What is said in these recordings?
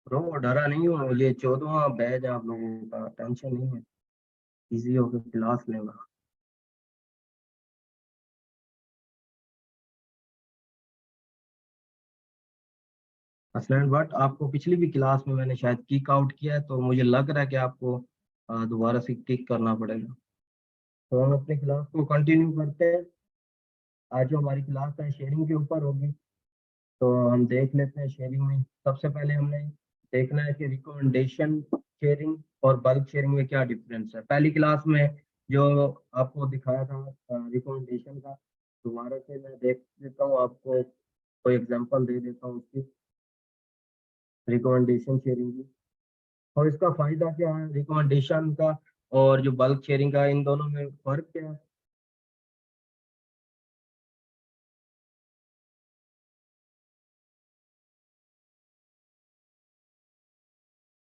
Bro डरा नहीं हूँ, ये 14वां बैच है आप लोगों का, टेंशन नहीं है, इजी होकर क्लास लेगा। असलैंड बट आपको पिछली भी क्लास में मैंने शायद किक आउट किया है, तो मुझे लग रहा है कि आपको दोबारा से किक करना पड़ेगा। तो हम अपनी क्लास को कंटिन्यू करते हैं। आज जो हमारी क्लास है शेयरिंग के ऊपर होगी, तो हम देख लेते हैं शेयरिंग में। सबसे पहले हमने देखना है कि रिकमेंडेशन शेयरिंग और बल्क शेयरिंग में क्या डिफरेंस है। पहली क्लास में जो आपको दिखाया था रिकमेंडेशन का, दोबारा से मैं देख देता हूँ आपको, कोई एग्जांपल दे देता हूँ उसकी, रिकमेंडेशन शेयरिंग की। और इसका फायदा क्या है रिकमेंडेशन का और जो बल्क शेयरिंग का, इन दोनों में फर्क क्या है।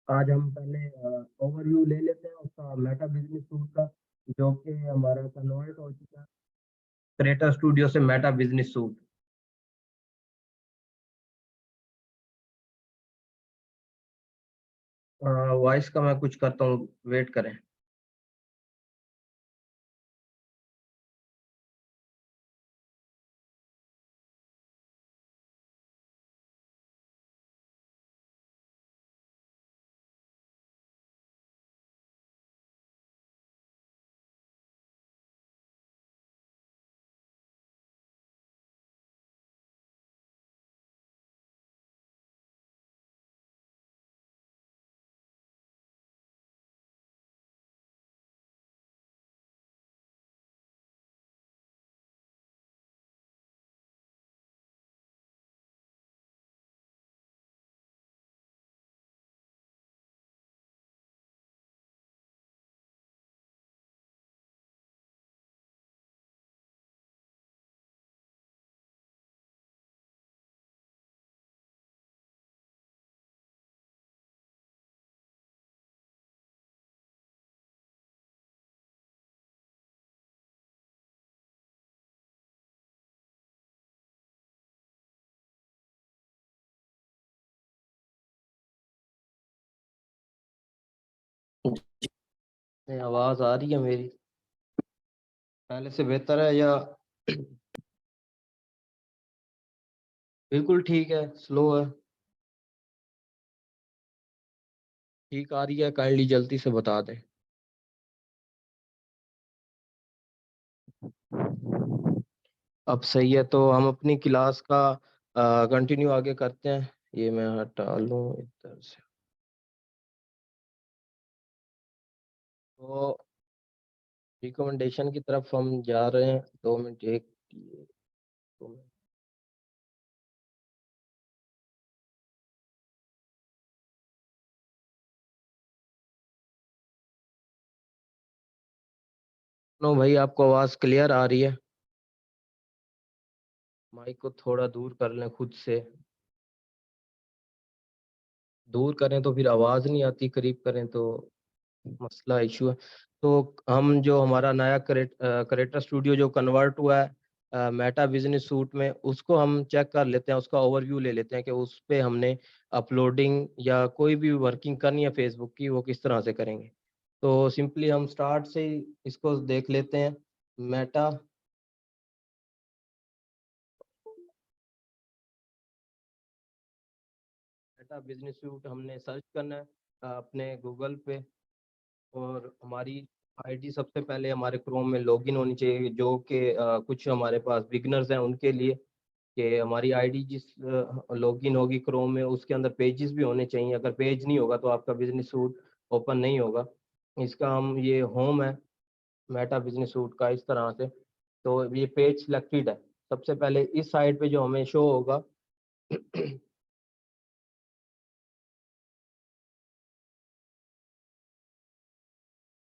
आज हम पहले ओवरव्यू ले लेते हैं उसका, मेटा बिजनेस सूट का, जो कि हमारा कन्वर्ट हो चुका है क्रिएटर स्टूडियो से मेटा बिजनेस सूट। वॉइस का मैं कुछ करता हूँ, वेट करें। आवाज आ रही है मेरी, पहले से बेहतर है या बिल्कुल ठीक है, स्लो है? ठीक आ रही है, काइंडली जल्दी से बता दें। अब सही है, तो हम अपनी क्लास का कंटिन्यू आगे करते हैं। ये मैं हटा लूँ इधर से। तो रिकमेंडेशन की तरफ हम जा रहे हैं, 2 मिनट, एक 2 मिनट। नो भाई, आपको आवाज क्लियर आ रही है? माइक को थोड़ा दूर कर लें खुद से, दूर करें तो फिर आवाज नहीं आती, करीब करें तो मसला इशू है। तो हम जो हमारा नया क्रिएटर स्टूडियो जो कन्वर्ट हुआ है मेटा बिजनेस सूट में, उसको हम चेक कर लेते हैं, उसका ओवरव्यू ले लेते हैं कि उस पे हमने अपलोडिंग या कोई भी वर्किंग करनी है फेसबुक की, वो किस तरह से करेंगे। तो सिंपली हम स्टार्ट से ही इसको देख लेते हैं। मेटा मेटा बिजनेस सूट हमने सर्च करना है अपने गूगल पे। और हमारी आईडी सबसे पहले हमारे क्रोम में लॉगिन होनी चाहिए, जो कि कुछ हमारे पास बिगनर्स हैं उनके लिए, कि हमारी आईडी जिस लॉगिन होगी क्रोम में, उसके अंदर पेजेस भी होने चाहिए। अगर पेज नहीं होगा तो आपका बिजनेस सूट ओपन नहीं होगा। इसका हम, ये होम है मेटा बिजनेस सूट का, इस तरह से। तो ये पेज सिलेक्टेड है। सबसे पहले इस साइड पे जो हमें शो होगा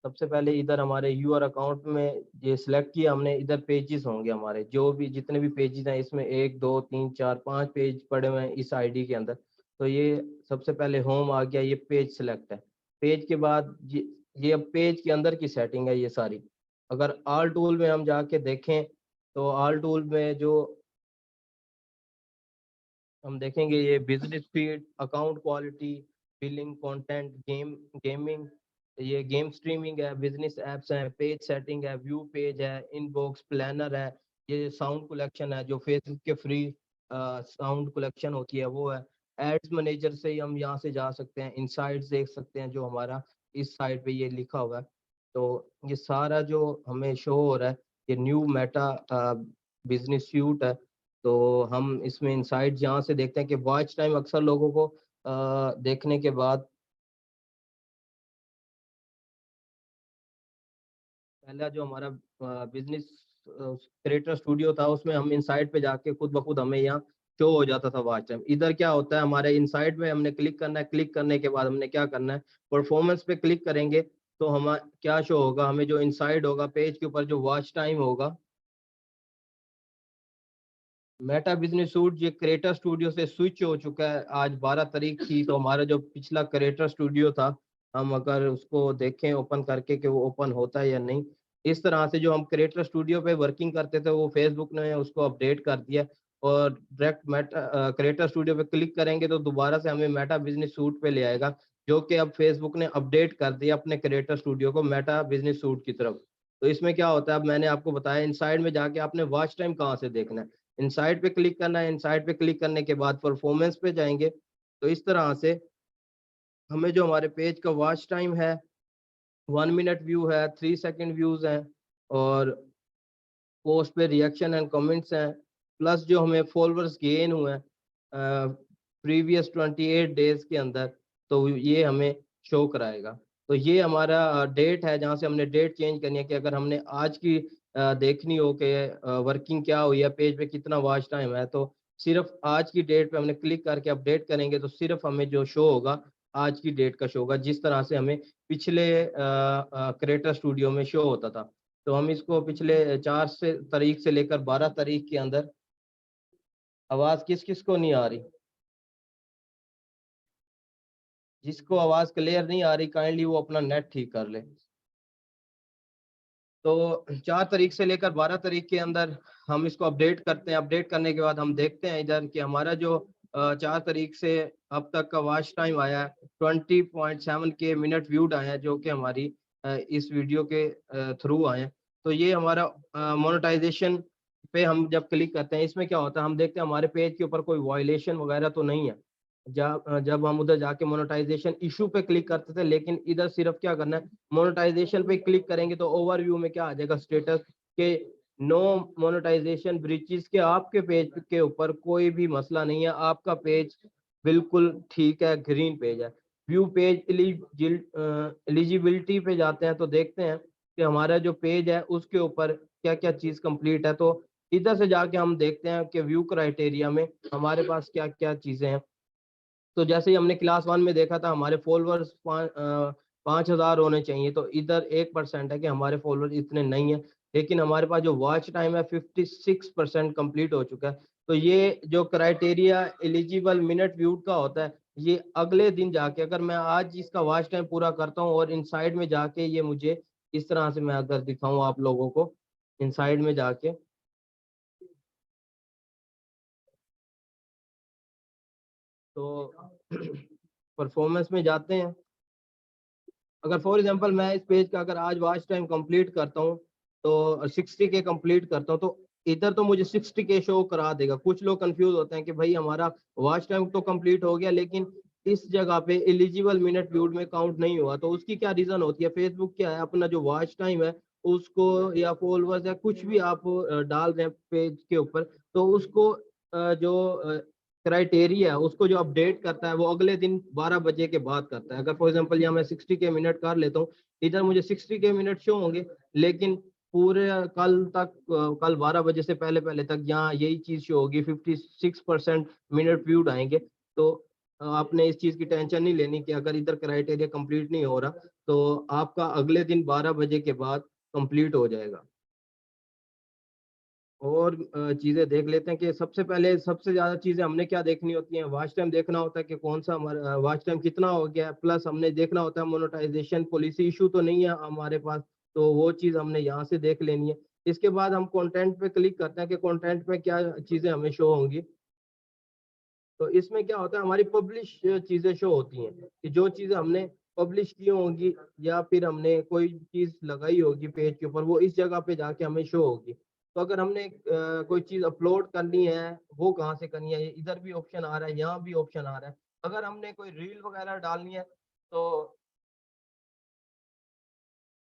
सबसे पहले इधर हमारे यूआर अकाउंट में ये सिलेक्ट किया हमने, इधर पेजेस होंगे हमारे, जो भी जितने भी पेजेस हैं, इसमें 1 2 3 4 5 पेज पड़े हुए हैं इस आईडी के अंदर। तो ये सबसे पहले होम आ गया, ये पेज सिलेक्ट है। पेज के बाद ये अब पेज के अंदर की सेटिंग है ये सारी। अगर ऑल टूल में हम जाके देखें, तो ऑल टूल में जो हम देखेंगे ये business feed, account quality, billing, content, gaming, ये गेम स्ट्रीमिंग है, बिजनेस एप्स हैं, पेज सेटिंग है, व्यू पेज है, इनबॉक्स प्लानर है, ये साउंड कलेक्शन है जो फेसबुक के फ्री साउंड कलेक्शन होती है वो है। एड्स मैनेजर से हम यहाँ से जा सकते हैं, इनसाइट्स देख सकते हैं जो हमारा इस साइड पे ये लिखा हुआ है। तो ये सारा जो हमें शो हो रहा है ये न्यू मेटा बिजनेस सूट है। तो हम इसमें इनसाइट यहाँ से देखते हैं कि वॉच टाइम अक्सर लोगों को देखने के बाद पहला जो हमारा बिजनेस क्रिएटर स्टूडियो था उसमें हम इनसाइट पे जाके खुद ब खुद हमें यहाँ शो हो जाता था वॉच टाइम। इधर क्या होता है हमारे इनसाइट में हमने क्लिक करना है, क्लिक करने के बाद हमने क्या करना है, परफॉर्मेंस पे क्लिक करेंगे तो हम क्या शो होगा, हमें जो इनसाइड होगा पेज के ऊपर जो वॉच टाइम होगा, मेटा बिजनेस सूट ये क्रिएटर स्टूडियो से स्विच हो चुका है। आज 12 तारीख थी तो हमारा जो पिछला क्रिएटर स्टूडियो था हम अगर उसको देखें ओपन करके कि वो ओपन होता है या नहीं, इस तरह से जो हम क्रिएटर स्टूडियो पे वर्किंग करते थे वो फेसबुक ने उसको अपडेट कर दिया और डायरेक्ट मेटा क्रिएटर स्टूडियो पे क्लिक करेंगे तो दोबारा से हमें मेटा बिजनेस सूट पे ले आएगा, जो कि अब फेसबुक ने अपडेट कर दिया अपने क्रिएटर स्टूडियो को मेटा बिजनेस सूट की तरफ। तो इसमें क्या होता है, अब मैंने आपको बताया इनसाइड में जाके आपने वॉच टाइम कहाँ से देखना है, इनसाइट पे क्लिक करना है, इनसाइट पे क्लिक करने के बाद परफॉर्मेंस पे जाएंगे तो इस तरह से हमें जो हमारे पेज का वॉच टाइम है, 1 मिनट व्यू है, 3 सेकंड व्यूज हैं और पोस्ट पे रिएक्शन एंड कमेंट्स हैं, प्लस जो हमें फॉलोअर्स गेन हुए हैं प्रीवियस 28 डेज के अंदर, तो ये हमें शो कराएगा। तो ये हमारा डेट है जहाँ से हमने डेट चेंज करनी है कि अगर हमने आज की देखनी हो कि वर्किंग क्या हुई है, पेज पे कितना वॉच टाइम है, तो सिर्फ आज की डेट पे हमने क्लिक करके अपडेट करेंगे तो सिर्फ हमें जो शो होगा आज की डेट का शो होगा, जिस तरह से हमें पिछले क्रिएटर स्टूडियो में शो होता था। तो हम इसको पिछले 4 तारीख से लेकर 12 तारीख के अंदर, आवाज किस किस को नहीं आ रही, जिसको आवाज क्लियर नहीं आ रही काइंडली वो अपना नेट ठीक कर ले। तो 4 तारीख से लेकर 12 तारीख के अंदर हम इसको अपडेट करते हैं, अपडेट करने के बाद हम देखते हैं इधर कि हमारा जो 4 तारीख से अब तक का वॉच टाइम आया है 20.7 के मिनट व्यूड आए हैं, जो कि हमारी इस वीडियो के थ्रू आए हैं। तो ये हमारा मोनेटाइजेशन पे हम जब क्लिक करते हैं इसमें क्या होता है, हम देखते हैं हमारे पेज के ऊपर कोई वायलेशन वगैरह तो नहीं है। जब हम उधर जाके मोनेटाइजेशन इशू पे क्लिक करते थे, लेकिन इधर सिर्फ क्या करना है, मोनेटाइजेशन पे क्लिक करेंगे तो ओवरव्यू में क्या आ जाएगा, स्टेटस के नो मोनेटाइजेशन ब्रीचेस के, आपके पेज के ऊपर कोई भी मसला नहीं है, आपका पेज बिल्कुल ठीक है, ग्रीन पेज है। व्यू पेज एलिजिबिलिटी पे जाते हैं तो देखते हैं कि हमारा जो पेज है उसके ऊपर क्या क्या चीज कंप्लीट है। तो इधर से जाके हम देखते हैं कि व्यू क्राइटेरिया में हमारे पास क्या क्या चीजें हैं। तो जैसे ही हमने क्लास 1 में देखा था हमारे फॉलोअर्स 5,000 होने चाहिए, तो इधर 1% है कि हमारे फॉलोअर्स इतने नहीं है, लेकिन हमारे पास जो वॉच टाइम है 56% कंप्लीट हो चुका है। तो ये जो क्राइटेरिया एलिजिबल मिनट व्यूड का होता है, ये अगले दिन जाके अगर मैं आज इसका वॉच टाइम पूरा करता हूँ और इनसाइड में जाके ये मुझे इस तरह से मैं अगर दिखाऊं आप लोगों को इनसाइड में जाके, तो परफॉर्मेंस में जाते हैं। अगर फॉर एग्जांपल मैं इस पेज का अगर आज वॉच टाइम कंप्लीट करता हूँ तो 60 के कंप्लीट करता हूँ तो इधर तो मुझे 60 के शो करा देगा। कुछ लोग कंफ्यूज होते हैं कि भाई हमारा वॉच टाइम तो कंप्लीट हो गया लेकिन इस जगह पे एलिजिबल मिनट व्यूड में काउंट नहीं हुआ, तो उसकी क्या रीजन होती है, फेसबुक क्या है अपना जो वॉच टाइम है उसको या फॉलोअर्स या कुछ भी आप डाल रहे हैं पेज के ऊपर, तो उसको जो क्राइटेरिया है उसको जो अपडेट करता है वो अगले दिन 12 बजे के बाद करता है। अगर फॉर एग्जांपल यहाँ मैं 60 के मिनट कर लेता हूँ, इधर मुझे 60 के मिनट शो होंगे, लेकिन पूरे कल तक कल 12 बजे से पहले पहले तक यहाँ यही चीज शो होगी, 56% मिनट व्यूड आएंगे। तो आपने इस चीज की टेंशन नहीं लेनी कि अगर इधर क्राइटेरिया कंप्लीट नहीं हो रहा तो आपका अगले दिन 12 बजे के बाद कंप्लीट हो जाएगा। और चीजें देख लेते हैं कि सबसे पहले सबसे ज्यादा चीजें हमने क्या देखनी होती हैं, वॉच टाइम देखना होता है कि कौन सा हमारा वॉच टाइम कितना हो गया है, प्लस हमने देखना होता है मोनेटाइजेशन पॉलिसी इशू तो नहीं है हमारे पास, तो वो चीज हमने यहाँ से देख लेनी है। इसके बाद हम कंटेंट पे क्लिक करते हैं कि कंटेंट पे क्या चीजें हमें शो होंगी। तो इसमें क्या होता है, हमारी पब्लिश चीजें शो होती हैं कि जो चीजें हमने पब्लिश की होंगी या फिर हमने कोई चीज लगाई होगी पेज के ऊपर, वो इस जगह पे जाके हमें शो होगी। तो अगर हमने कोई चीज अपलोड करनी है, वो कहाँ से करनी है, इधर भी ऑप्शन आ रहा है, यहाँ भी ऑप्शन आ रहा है। अगर हमने कोई रील वगैरह डालनी है तो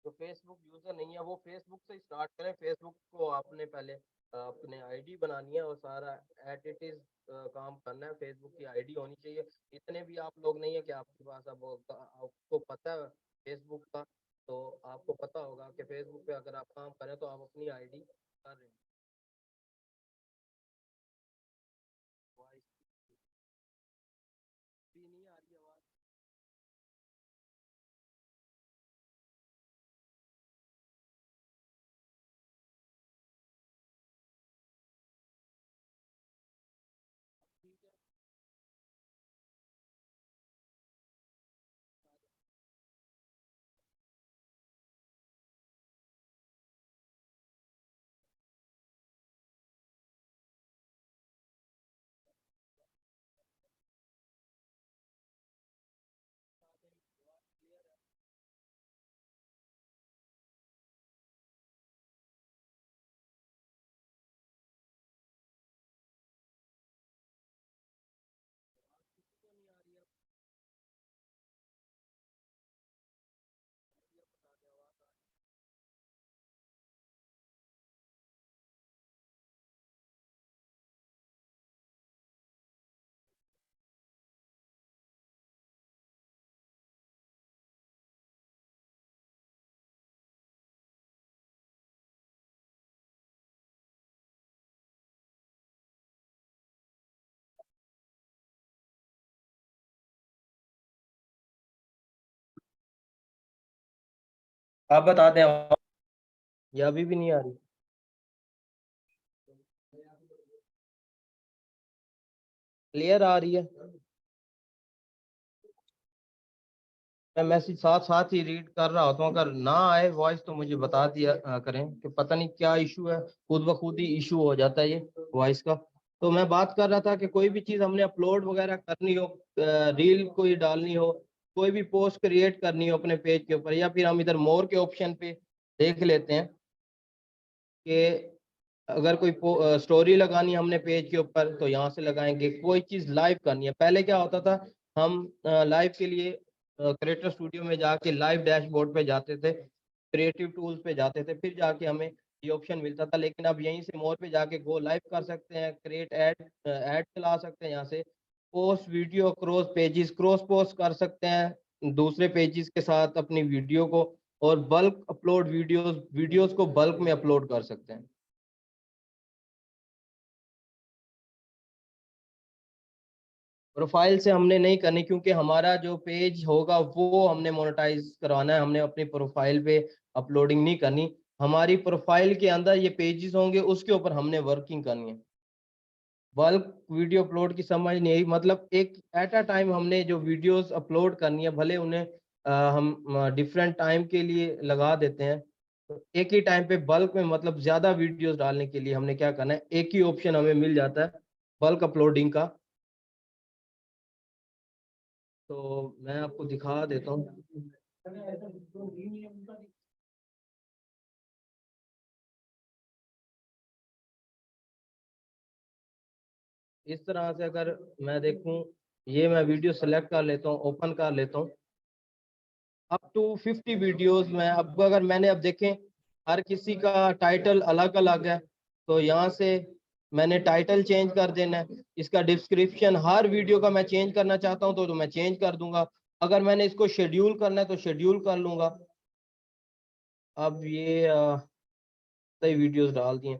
जो फेसबुक यूजर नहीं है वो फेसबुक से स्टार्ट करें। फेसबुक को आपने पहले अपने आईडी बनानी है और सारा एट इट इज काम करना है। फेसबुक की आईडी होनी चाहिए। इतने भी आप लोग नहीं है कि आपके पास अब आपको पता है फेसबुक का, तो आपको पता होगा कि फेसबुक पे अगर आप काम करें तो आप अपनी आईडी कर रहे हैं। वॉइस भी नहीं आ रही आवाज। आप बता दें या अभी भी नहीं आ रही? क्लियर आ रही है? मैं मैसेज साथ साथ ही रीड कर रहा होता हूँ, अगर ना आए वॉइस तो मुझे बता दिया करें कि पता नहीं क्या इशू है, खुद ब खुद ही इशू हो जाता है ये वॉइस का। तो मैं बात कर रहा था कि कोई भी चीज़ हमने अपलोड वगैरह करनी हो, रील कोई डालनी हो, कोई भी पोस्ट क्रिएट करनी हो अपने पेज के ऊपर, या फिर हम इधर मोर के ऑप्शन पे देख लेते हैं कि अगर कोई स्टोरी लगानी है हमने पेज के ऊपर तो यहाँ से लगाएंगे। कोई चीज़ लाइव करनी है, पहले क्या होता था, हम लाइव के लिए क्रिएटर स्टूडियो में जाके लाइव डैशबोर्ड पे जाते थे, क्रिएटिव टूल्स पे जाते थे, फिर जाके हमें ये ऑप्शन मिलता था। लेकिन अब यहीं से मोर पे जाके गो लाइव कर सकते हैं, क्रिएट ऐड चला सकते हैं यहाँ से, post video cross pages cross post कर सकते हैं दूसरे पेजेस के साथ अपनी वीडियो को, और बल्क अपलोड वीडियोस वीडियोस को बल्क में अपलोड कर सकते हैं। प्रोफाइल से हमने नहीं करनी, क्योंकि हमारा जो पेज होगा वो हमने मोनेटाइज करवाना है, हमने अपनी प्रोफाइल पे अपलोडिंग नहीं करनी। हमारी प्रोफाइल के अंदर ये पेजेस होंगे, उसके ऊपर हमने वर्किंग करनी है। बल्क वीडियो अपलोड की समझ नहीं आई, मतलब एक एट अ टाइम हमने जो वीडियोस अपलोड करनी है, भले उन्हें हम डिफरेंट टाइम के लिए लगा देते हैं, तो एक ही टाइम पे बल्क में, मतलब ज्यादा वीडियोस डालने के लिए हमने क्या करना है, एक ही ऑप्शन हमें मिल जाता है बल्क अपलोडिंग का। तो मैं आपको दिखा देता हूँ। इस तरह से अगर मैं देखूं, ये मैं वीडियो सेलेक्ट कर लेता हूँ, ओपन कर लेता हूँ, अप टू 50 वीडियोस में। अब अगर मैंने अब देखें, हर किसी का टाइटल अलग अलग है, तो यहाँ से मैंने टाइटल चेंज कर देना है, इसका डिस्क्रिप्शन हर वीडियो का मैं चेंज करना चाहता हूँ तो मैं चेंज कर दूंगा। अगर मैंने इसको शेड्यूल करना है तो शेड्यूल कर लूंगा। अब ये सही वीडियोस डाल दिए,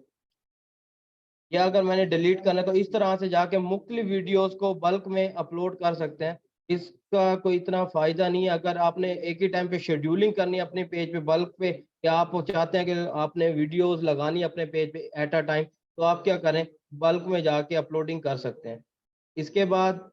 या अगर मैंने डिलीट करना है तो इस तरह से जाके मुख्तलिफ वीडियोस को बल्क में अपलोड कर सकते हैं। इसका कोई इतना फायदा नहीं है। अगर आपने एक ही टाइम पे शेड्यूलिंग करनी है अपने पेज पे बल्क पे, या आप चाहते हैं कि आपने वीडियोस लगानी है अपने पेज पे एट अ टाइम, तो आप क्या करें, बल्क में जाके अपलोडिंग कर सकते हैं। इसके बाद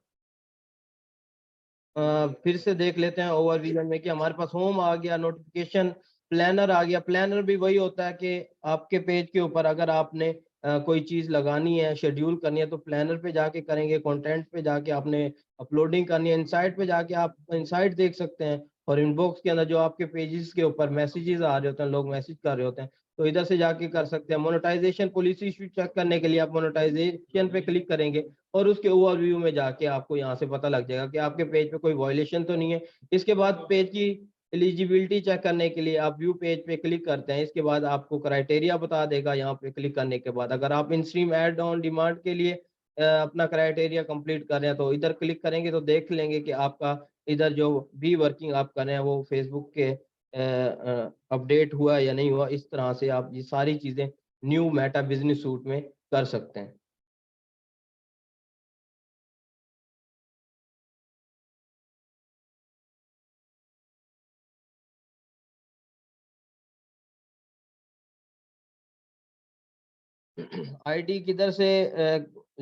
फिर से देख लेते हैं ओवरव्यू में कि हमारे पास होम आ गया, नोटिफिकेशन, प्लानर आ गया। प्लानर भी वही होता है कि आपके पेज के ऊपर अगर आपने कोई चीज़ लगानी है, शेड्यूल करनी है तो प्लानर पे जाके करेंगे, कंटेंट पे जाके आपने अपलोडिंग करनी है, इनसाइट पे जाके आप इनसाइट देख सकते हैं और इनबॉक्स के अंदर जो आपके पेजेस के ऊपर मैसेजेस आ रहे होते हैं, लोग मैसेज कर रहे होते हैं, तो इधर से जाके कर सकते हैं। मोनेटाइजेशन पॉलिसी इशू चेक करने के लिए आप मोनेटाइजेशन पे क्लिक करेंगे और उसके ओवरव्यू में जाके आपको यहाँ से पता लग जाएगा कि आपके पेज पे कोई वायलेशन तो नहीं है। इसके बाद पेज की एलिजिबिलिटी चेक करने के लिए आप व्यू पेज पे क्लिक करते हैं। इसके बाद आपको क्राइटेरिया बता देगा यहाँ पे क्लिक करने के बाद। अगर आप इन स्ट्रीम एड ऑन डिमांड के लिए अपना क्राइटेरिया कंप्लीट कर रहे हैं तो इधर क्लिक करेंगे तो देख लेंगे कि आपका इधर जो भी वर्किंग आप कर रहे हैं वो फेसबुक के अपडेट हुआ या नहीं हुआ। इस तरह से आप ये सारी चीज़ें न्यू मेटा बिजनेस सूट में कर सकते हैं। आईडी किधर से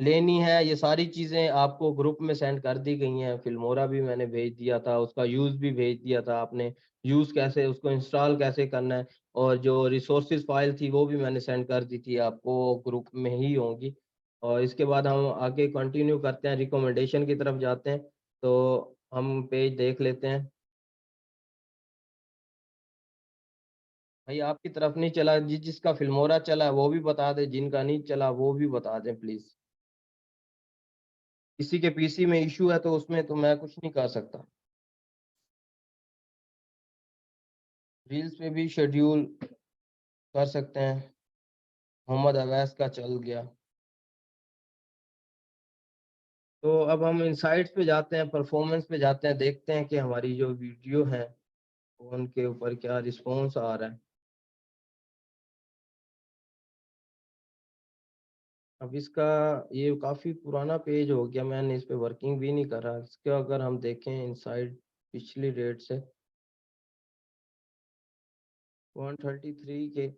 लेनी है, ये सारी चीज़ें आपको ग्रुप में सेंड कर दी गई हैं। फिल्मोरा भी मैंने भेज दिया था, उसका यूज़ भी भेज दिया था। आपने यूज़ कैसे, उसको इंस्टॉल कैसे करना है और जो रिसोर्सेज फाइल थी वो भी मैंने सेंड कर दी थी, आपको ग्रुप में ही होंगी। और इसके बाद हम आगे कंटिन्यू करते हैं, रिकमेंडेशन की तरफ जाते हैं। तो हम पेज देख लेते हैं। भाई आपकी तरफ नहीं चला, जिसका फिल्मोरा चला है वो भी बता दें, जिनका नहीं चला वो भी बता दें प्लीज़। किसी के पीसी में इश्यू है तो उसमें तो मैं कुछ नहीं कर सकता। रील्स पे भी शेड्यूल कर सकते हैं। मोहम्मद अवैस का चल गया। तो अब हम इनसाइट्स पे जाते हैं, परफॉर्मेंस पे जाते हैं, देखते हैं कि हमारी जो वीडियो है उनके ऊपर क्या रिस्पॉन्स आ रहा है। अब इसका ये काफ़ी पुराना पेज हो गया, मैंने इस पे वर्किंग भी नहीं करा। इसका अगर हम देखें इनसाइट पिछली डेट से 133 के,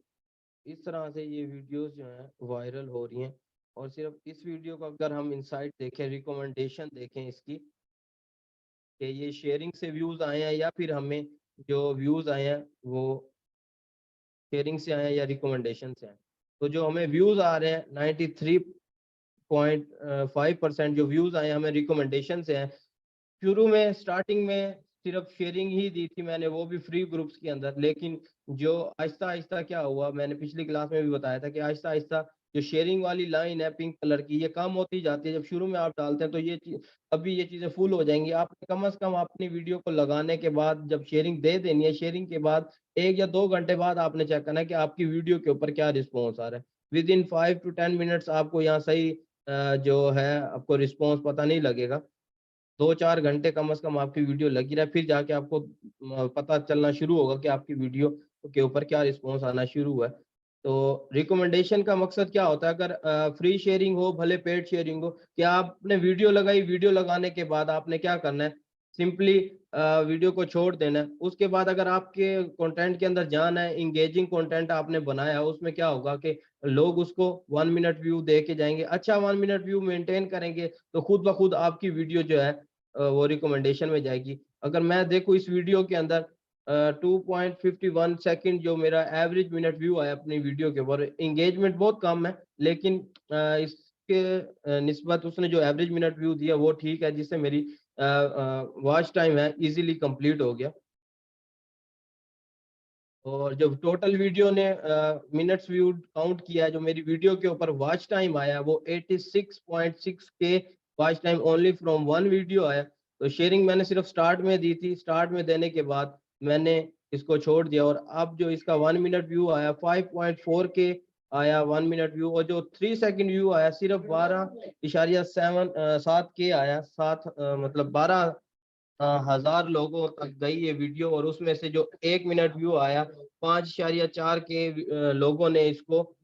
इस तरह से ये वीडियोस जो हैं वायरल हो रही हैं। और सिर्फ इस वीडियो को अगर हम इनसाइट देखें, रिकमेंडेशन देखें इसकी, कि ये शेयरिंग से व्यूज आए हैं या फिर हमें जो व्यूज आए हैं वो शेयरिंग से आए हैं या रिकमेंडेशन से आए हैं। तो जो हमें व्यूज आ रहे हैं 93.5% जो व्यूज आए हैं हमें रिकमेंडेशन से हैं। शुरू में स्टार्टिंग में सिर्फ शेयरिंग ही दी थी मैंने, वो भी फ्री ग्रुप्स के अंदर। लेकिन जो आहिस्ता आहिस्ता क्या हुआ, मैंने पिछली क्लास में भी बताया था कि आहिस्ता आहिस्ता जो शेयरिंग वाली लाइन है पिंक कलर की, ये कम होती जाती है। जब शुरू में आप डालते हैं तो ये अभी ये चीज़ें फुल हो जाएंगी। आपने कम से कम अपनी वीडियो को लगाने के बाद जब शेयरिंग दे देनी है, शेयरिंग के बाद 1 या 2 घंटे बाद आपने चेक करना है कि आपकी वीडियो के ऊपर क्या रिस्पॉन्स आ रहा है। विद इन 5 to 10 मिनट्स आपको यहाँ सही जो है आपको रिस्पॉन्स पता नहीं लगेगा। 2-4 घंटे कम से कम आपकी वीडियो लगी रहे, फिर जाके आपको पता चलना शुरू होगा कि आपकी वीडियो के ऊपर क्या रिस्पॉन्स आना शुरू हुआ है। तो रिकमेंडेशन का मकसद क्या होता है, अगर फ्री शेयरिंग हो भले पेड शेयरिंग हो, कि आपने वीडियो लगाई, वीडियो लगाने के बाद आपने क्या करना है, सिंपली वीडियो को छोड़ देना है। उसके बाद अगर आपके कंटेंट के अंदर जाना है, इंगेजिंग कंटेंट आपने बनाया है, उसमें क्या होगा कि लोग उसको 1 मिनट व्यू दे के जाएंगे। अच्छा 1 मिनट व्यू मेंटेन करेंगे तो खुद ब खुद आपकी वीडियो जो है वो रिकमेंडेशन में जाएगी। अगर मैं देखूँ इस वीडियो के अंदर 2.51 सेकंड जो मेरा एवरेज मिनट व्यू आया अपनी वीडियो के ऊपर, एंगेजमेंट बहुत कम है लेकिन इसके निस्बत उसने जो एवरेज मिनट व्यू दिया वो ठीक है, जिससे मेरी वॉच टाइम है इजीली कंप्लीट हो गया। और जब टोटल वीडियो ने मिनट्स व्यू काउंट किया है, जो मेरी वीडियो के ऊपर वॉच टाइम आया वो 86.6 के watch time only from one video आया। तो शेयरिंग मैंने सिर्फ स्टार्ट में दी थी, स्टार्ट में देने के बाद मैंने इसको छोड़ दिया और अब जो इसका 1 मिनट व्यू आया 5.4 के आया 1 मिनट व्यू, और जो 3 सेकंड व्यू आया सिर्फ 12.7 के आया। सात मतलब 12,000 लोगों तक गई ये वीडियो और उसमें से जो 1 मिनट व्यू आया 5.4 के लोगों ने इसको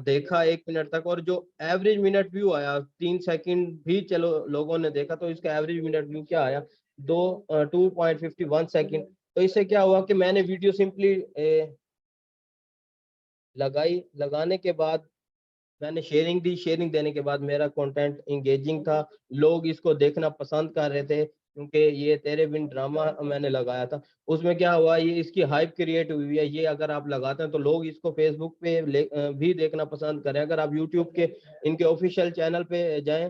देखा 1 मिनट तक। और जो एवरेज मिनट व्यू आया 3 सेकंड भी चलो लोगों ने देखा तो इसका एवरेज मिनट व्यू क्या आया, 2.51 सेकंड। तो इससे क्या हुआ कि मैंने वीडियो सिंपली लगाई, लगाने के बाद मैंने शेयरिंग दी, शेयरिंग देने के बाद मेरा कंटेंट इंगेजिंग था, लोग इसको देखना पसंद कर रहे थे। क्योंकि ये तेरे बिन ड्रामा मैंने लगाया था, उसमें क्या हुआ, ये इसकी हाइप क्रिएट हुई है। ये अगर आप लगाते हैं तो लोग इसको फेसबुक पे भी देखना पसंद करें। अगर आप यूट्यूब के इनके ऑफिशियल चैनल पे जाएं,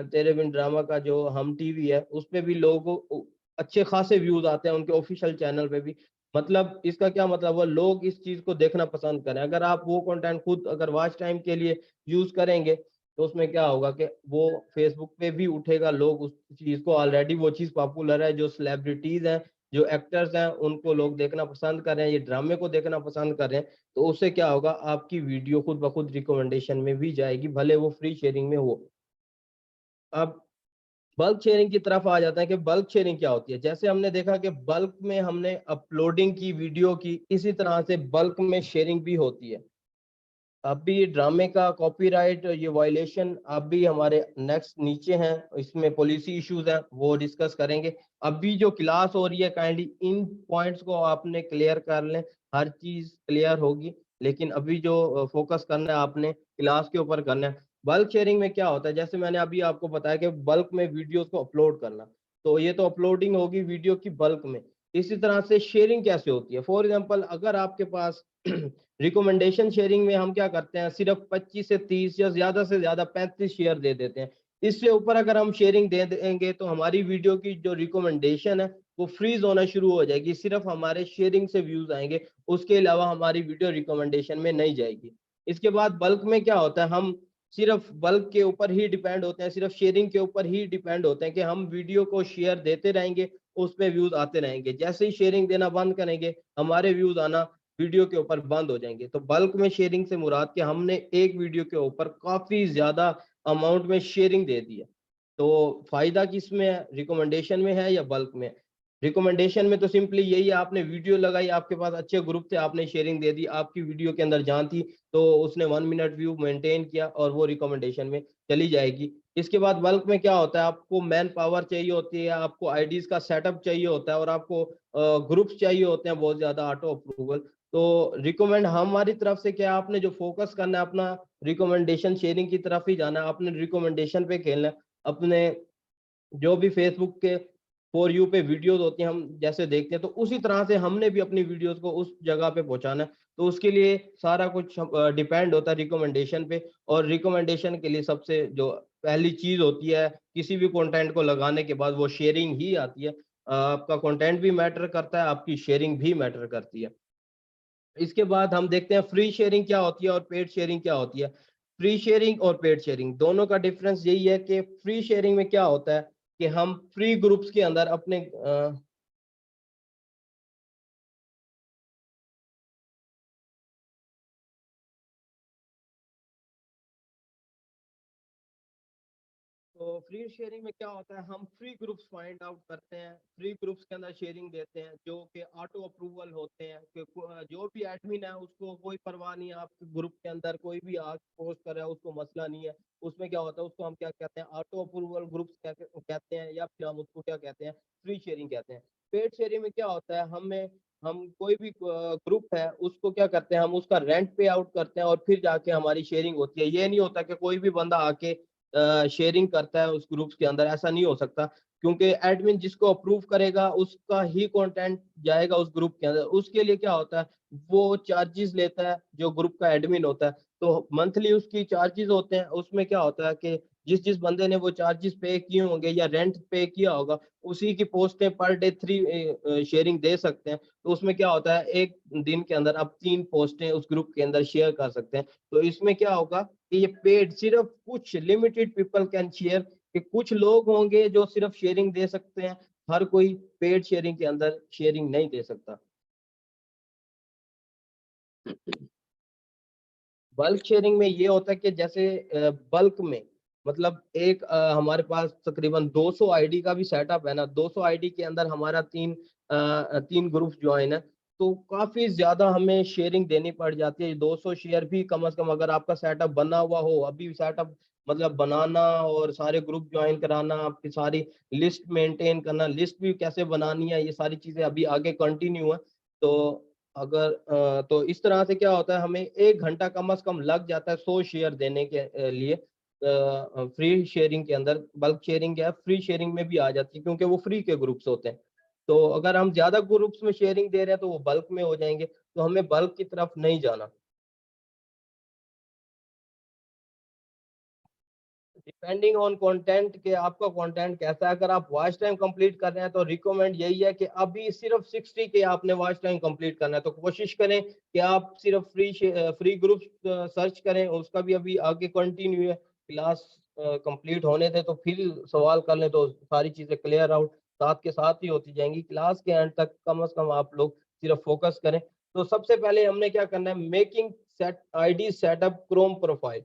तेरे बिन ड्रामा का जो हम टीवी है, उस पे भी लोगों अच्छे खासे व्यूज आते हैं उनके ऑफिशियल चैनल पे भी। मतलब इसका क्या मतलब हुआ, लोग इस चीज को देखना पसंद करें। अगर आप वो कंटेंट खुद अगर वॉच टाइम के लिए यूज करेंगे तो उसमें क्या होगा कि वो फेसबुक पे भी उठेगा, लोग उस चीज को, ऑलरेडी वो चीज पॉपुलर है, जो सेलिब्रिटीज हैं, जो एक्टर्स हैं, उनको लोग देखना पसंद कर रहे हैं, ये ड्रामे को देखना पसंद कर रहे हैं, तो उससे क्या होगा, आपकी वीडियो खुद ब खुद रिकमेंडेशन में भी जाएगी, भले वो फ्री शेयरिंग में हो। अब बल्क शेयरिंग की तरफ आ जाता है कि बल्क शेयरिंग क्या होती है। जैसे हमने देखा कि बल्क में हमने अपलोडिंग की वीडियो की, इसी तरह से बल्क में शेयरिंग भी होती है। अभी ड्रामे का कॉपीराइट ये वायलेशन अभी हमारे नेक्स्ट नीचे हैं, इसमें पॉलिसी इश्यूज हैं, वो डिस्कस करेंगे। अभी जो क्लास हो रही है, काइंडली इन पॉइंट्स को आपने क्लियर कर लें, हर चीज क्लियर होगी। लेकिन अभी जो फोकस करना है आपने क्लास के ऊपर करना है। बल्क शेयरिंग में क्या होता है, जैसे मैंने अभी आपको बताया कि बल्क में वीडियोस को अपलोड करना, तो ये तो अपलोडिंग होगी वीडियो की बल्क में। इसी तरह से शेयरिंग कैसे होती है, फॉर एग्जाम्पल अगर आपके पास रिकमेंडेशन शेयरिंग में हम क्या करते हैं, सिर्फ 25 से 30 या ज्यादा से ज्यादा 35 शेयर दे देते हैं। इससे ऊपर अगर हम शेयरिंग दे देंगे तो हमारी वीडियो की जो रिकमेंडेशन है वो फ्रीज होना शुरू हो जाएगी, सिर्फ हमारे शेयरिंग से व्यूज आएंगे, उसके अलावा हमारी वीडियो रिकमेंडेशन में नहीं जाएगी। इसके बाद बल्क में क्या होता है, हम सिर्फ बल्क के ऊपर ही डिपेंड होते हैं, सिर्फ शेयरिंग के ऊपर ही डिपेंड होते हैं कि हम वीडियो को शेयर देते रहेंगे, उस पर व्यूज आते रहेंगे। जैसे ही शेयरिंग देना बंद करेंगे, हमारे व्यूज आना वीडियो के ऊपर बंद हो जाएंगे। तो बल्क में शेयरिंग से मुराद कि हमने एक वीडियो के ऊपर काफी ज्यादा अमाउंट में शेयरिंग दे दी है। तो फायदा किस में है, रिकमेंडेशन में है या बल्क में? रिकमेंडेशन में तो सिंपली यही है, आपने वीडियो लगाई, आपके पास अच्छे ग्रुप थे, आपने शेयरिंग दे दी, आपकी वीडियो के अंदर जान थी, तो उसने 1 मिनट व्यू मेंटेन किया और वो रिकमेंडेशन में चली जाएगी। इसके बाद बल्क में क्या होता है, आपको मैन पावर चाहिए होती है, आपको आईडीज का सेटअप चाहिए होता है, और आपको ग्रुप्स चाहिए होते हैं बहुत ज्यादा, ऑटो अप्रूवल। तो रिकमेंड हमारी तरफ से क्या, आपने जो फोकस करना है अपना रिकमेंडेशन शेयरिंग की तरफ ही जाना है, आपने रिकमेंडेशन पे खेलना है। अपने जो भी फेसबुक के फॉर यू पे वीडियोस होती हैं, हम जैसे देखते हैं, तो उसी तरह से हमने भी अपनी वीडियोस को उस जगह पे पहुंचाना है। तो उसके लिए सारा कुछ डिपेंड होता है रिकमेंडेशन पे। और रिकमेंडेशन के लिए सबसे जो पहली चीज होती है किसी भी कंटेंट को लगाने के बाद, वो शेयरिंग ही आती है। आपका कंटेंट भी मैटर करता है, आपकी शेयरिंग भी मैटर करती है। इसके बाद हम देखते हैं फ्री शेयरिंग क्या होती है और पेड शेयरिंग क्या होती है। फ्री शेयरिंग और पेड शेयरिंग दोनों का डिफरेंस यही है कि फ्री शेयरिंग में क्या होता है कि हम फ्री ग्रुप्स के अंदर अपने तो फ्री शेयरिंग में क्या होता है, हम फ्री ग्रुप्स फाइंड आउट करते हैं, फ्री ग्रुप्स के अंदर शेयरिंग देते हैं, जो कि ऑटो अप्रूवल होते हैं कि जो भी एडमिन है उसको कोई परवाह नहीं है, आपके ग्रुप के अंदर कोई भी आज पोस्ट कर रहा है उसको मसला नहीं है। उसमें क्या होता है, उसको हम क्या कहते हैं, ऑटो अप्रूवल ग्रुप्स कहते हैं, या फिर हम उसको क्या कहते हैं, फ्री शेयरिंग कहते हैं। पेड शेयरिंग में क्या होता है, हम कोई भी ग्रुप है उसको क्या करते हैं, हम उसका रेंट पे आउट करते हैं और फिर जाके हमारी शेयरिंग होती है। ये नहीं होता कि कोई भी बंदा आके शेयरिंग करता है उस ग्रुप्स के अंदर, ऐसा नहीं हो सकता, क्योंकि एडमिन जिसको अप्रूव करेगा उसका ही कंटेंट जाएगा उस ग्रुप के अंदर। उसके लिए क्या होता है, वो चार्जेस लेता है जो ग्रुप का एडमिन होता है। तो मंथली उसकी चार्जेस होते हैं, उसमें क्या होता है कि जिस जिस बंदे ने वो चार्जेस पे किए होंगे या रेंट पे किया होगा, उसी की पोस्टें पर डे 3 शेयरिंग दे सकते हैं। तो उसमें क्या होता है, एक दिन के अंदर आप 3 पोस्टें उस ग्रुप के अंदर शेयर कर सकते हैं। तो इसमें क्या होगा कि ये पेड सिर्फ कुछ लिमिटेड पीपल कैन शेयर, कि कुछ लोग होंगे जो सिर्फ शेयरिंग दे सकते हैं, हर कोई पेड शेयरिंग के अंदर शेयरिंग नहीं दे सकता। बल्क शेयरिंग में ये होता है कि जैसे बल्क में मतलब एक हमारे पास तकरीबन 200 आईडी का भी सेटअप है ना, 200 आईडी के अंदर हमारा तीन ग्रुप ज्वाइन है, तो काफी ज्यादा हमें शेयरिंग देनी पड़ जाती है। 200 शेयर भी कम से कम, अगर आपका सेटअप बना हुआ हो, अभी सेटअप मतलब बनाना और सारे ग्रुप ज्वाइन कराना, आपकी सारी लिस्ट मेंटेन करना, लिस्ट भी कैसे बनानी है, ये सारी चीजें अभी आगे कंटिन्यू है। तो अगर तो इस तरह से क्या होता है, हमें 1 घंटा कम से कम लग जाता है 100 शेयर देने के लिए। फ्री शेयरिंग के अंदर, बल्क शेयरिंग या फ्री शेयरिंग में भी आ जाती है, क्योंकि वो फ्री के ग्रुप्स होते हैं। तो अगर हम ज्यादा ग्रुप्स में शेयरिंग दे रहे हैं तो वो बल्क में हो जाएंगे, तो हमें बल्क की तरफ नहीं जाना। डिपेंडिंग ऑन कंटेंट के, आपका कंटेंट कैसा है। अगर आप वॉच टाइम कंप्लीट कर रहे हैं तो रिकमेंड यही है कि अभी सिर्फ 60 के आपने वॉच टाइम कंप्लीट करना है, तो कोशिश करें कि आप सिर्फ फ्री ग्रुप सर्च करें। उसका भी अभी आगे कंटिन्यू है, क्लास कंप्लीट होने थे तो फिर सवाल कर लें तो सारी चीजें क्लियर आउट साथ के साथ ही होती जाएंगी। क्लास के एंड तक कम से कम आप लोग सिर्फ फोकस करें। तो सबसे पहले हमने क्या करना है, making set ID setup Chrome profile.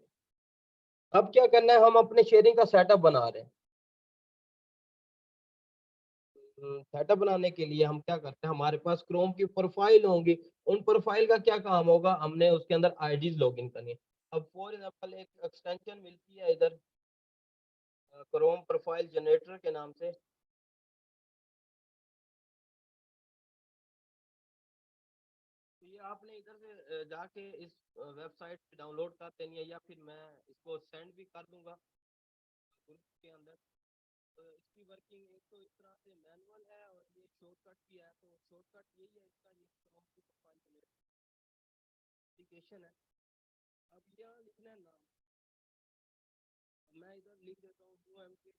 अब क्या करना है, हम अपने शेयरिंग का सेटअप बना रहे हैं। सेटअप बनाने के लिए हम क्या करते हैं, हमारे पास क्रोम की प्रोफाइल होंगी। उन प्रोफाइल का क्या काम होगा, हमने उसके अंदर आईडीज लॉगिन करनी है। अब फॉर एग्जांपल एक एक्सटेंशन मिलती है इधर क्रोम प्रोफाइल जनरेटर के नाम से। तो ये आपने इधर से जाके इस वेबसाइट पे डाउनलोड कर देनी है, या फिर मैं इसको सेंड भी कर दूंगा ग्रुप के अंदर। तो इसकी वर्किंग एक तो इस तरह से मैनुअल है और ये शॉर्टकट भी है। तो शॉर्टकट यही है इसका, ये क्रोम की प्रोफाइल एप्लीकेशन है। अब यहाँ लिखना है नाम, मैं इधर लिख देता हूँ टू एम के,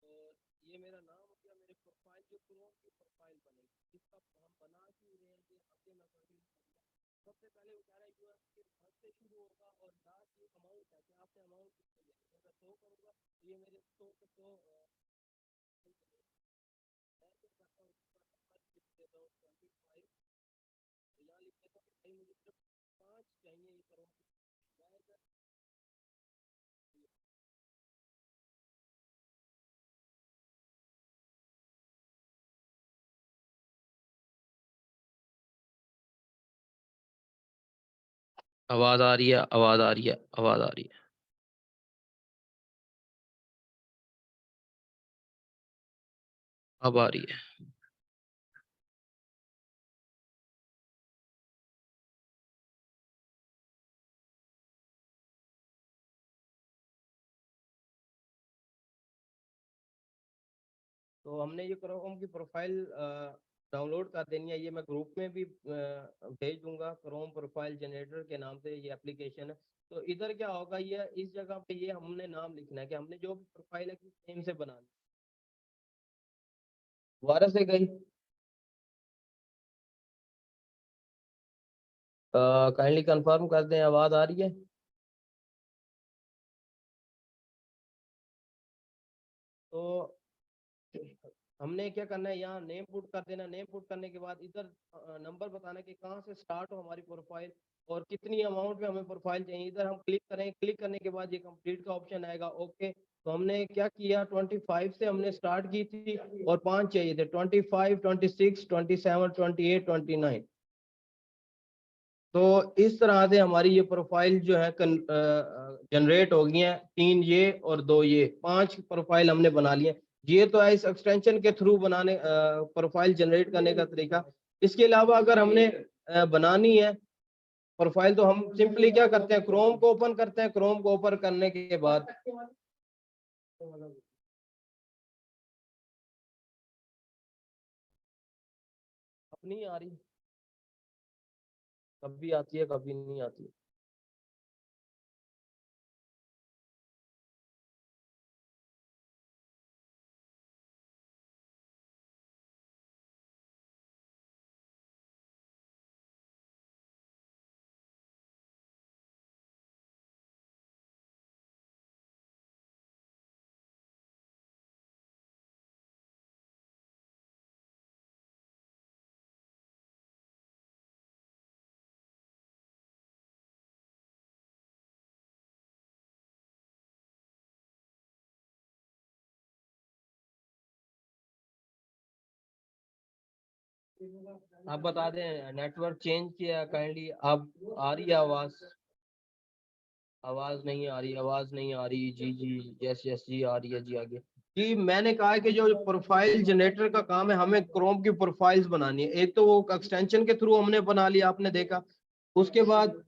और ये मेरा नाम हो गया। मेरे प्रोफाइल जो क्रोम की प्रोफाइल बनेगी, इसका हम बना क्यों रहे हैं, ये आगे मैं कंटिन्यू करूँगा। सबसे पहले वो कह रहा है यूएस के घर से शुरू होगा और लास्ट ये अमाउंट है कि आपने अमाउंट कितनी है। तो मैं 100 करूँगा तो ये मेरे 100 के 100 मैं क्या करता हूँ, इसका नंबर लिख देता हूँ 25। यहाँ लिख देता हूँ कि भाई मुझे सिर्फ 5 चाहिए ये करो। मैं इधर आवाज आ रही है, आवाज आ रही है, आवाज आ रही है। अब आ रही है। तो हमने ये क्रोम की प्रोफाइल डाउनलोड कर देनी है। ये मैं ग्रुप में भी भेज दूंगा, क्रोम प्रोफाइल जनरेटर के नाम से ये एप्लीकेशन है। तो इधर क्या होगा, ये इस जगह पे ये हमने नाम लिखना है कि हमने जो भी प्रोफाइल है किस नेम से बनानी है। दोबारा से गई, काइंडली कंफर्म कर दें, आवाज आ रही है। तो हमने क्या करना है, यहाँ नेम पुट कर देना। नेम पुट करने के बाद इधर नंबर बताना कि कहाँ से स्टार्ट हो हमारी प्रोफाइल और कितनी अमाउंट में हमें प्रोफाइल चाहिए। इधर हम क्लिक करें, क्लिक करने के बाद ये कंप्लीट का ऑप्शन आएगा, ओके। तो हमने क्या किया, 25 से हमने स्टार्ट की थी और 5 चाहिए थे, 25, 26, 27, 28, 29। तो इस तरह से हमारी ये प्रोफाइल जो है जनरेट हो गई है। 3 ये और 2 ये, 5 प्रोफाइल हमने बना लिए। ये तो है इस एक्सटेंशन के थ्रू बनाने प्रोफाइल जनरेट करने का तरीका। इसके अलावा अगर हमने बनानी है प्रोफाइल, तो हम सिंपली क्या करते हैं, क्रोम को ओपन करते हैं। क्रोम को ओपन करने के बाद अपनी आ रही, कभी आती है कभी नहीं आती। आप बता दें नेटवर्क चेंज किया काइंडली। आप आ रही है आवाज, आवाज नहीं आ रही, आवाज नहीं आ रही। जी जी, यस यस जी, आ रही है जी। आगे जी, मैंने कहा है कि जो प्रोफाइल जनरेटर का काम है, हमें क्रोम की प्रोफाइल्स बनानी है। एक तो वो एक्सटेंशन के थ्रू हमने बना लिया, आपने देखा। उसके बाद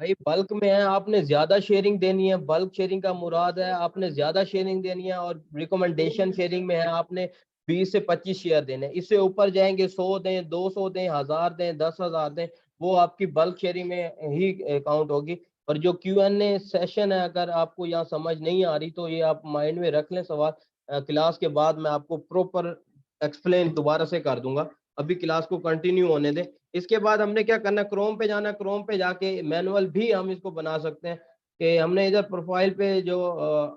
भाई बल्क में है, आपने ज्यादा शेयरिंग देनी है, बल्क शेयरिंग का मुराद है आपने ज्यादा शेयरिंग देनी है, और रिकमेंडेशन शेयरिंग में है आपने 20 से 25 शेयर देने। इससे ऊपर जाएंगे 100 दें, 200 दें, 1000 दें, 10,000 दें, वो आपकी बल्क शेयरिंग में ही काउंट होगी। और जो Q&A सेशन है, अगर आपको यहाँ समझ नहीं आ रही तो ये आप माइंड में रख लें सवाल, क्लास के बाद मैं आपको प्रॉपर एक्सप्लेन दोबारा से कर दूंगा, अभी क्लास को कंटिन्यू होने दें। इसके बाद हमने क्या करना है, क्रोम पे जाना है, क्रोम पे जाके मैनुअल भी हम इसको बना सकते हैं। कि हमने इधर प्रोफाइल पे जो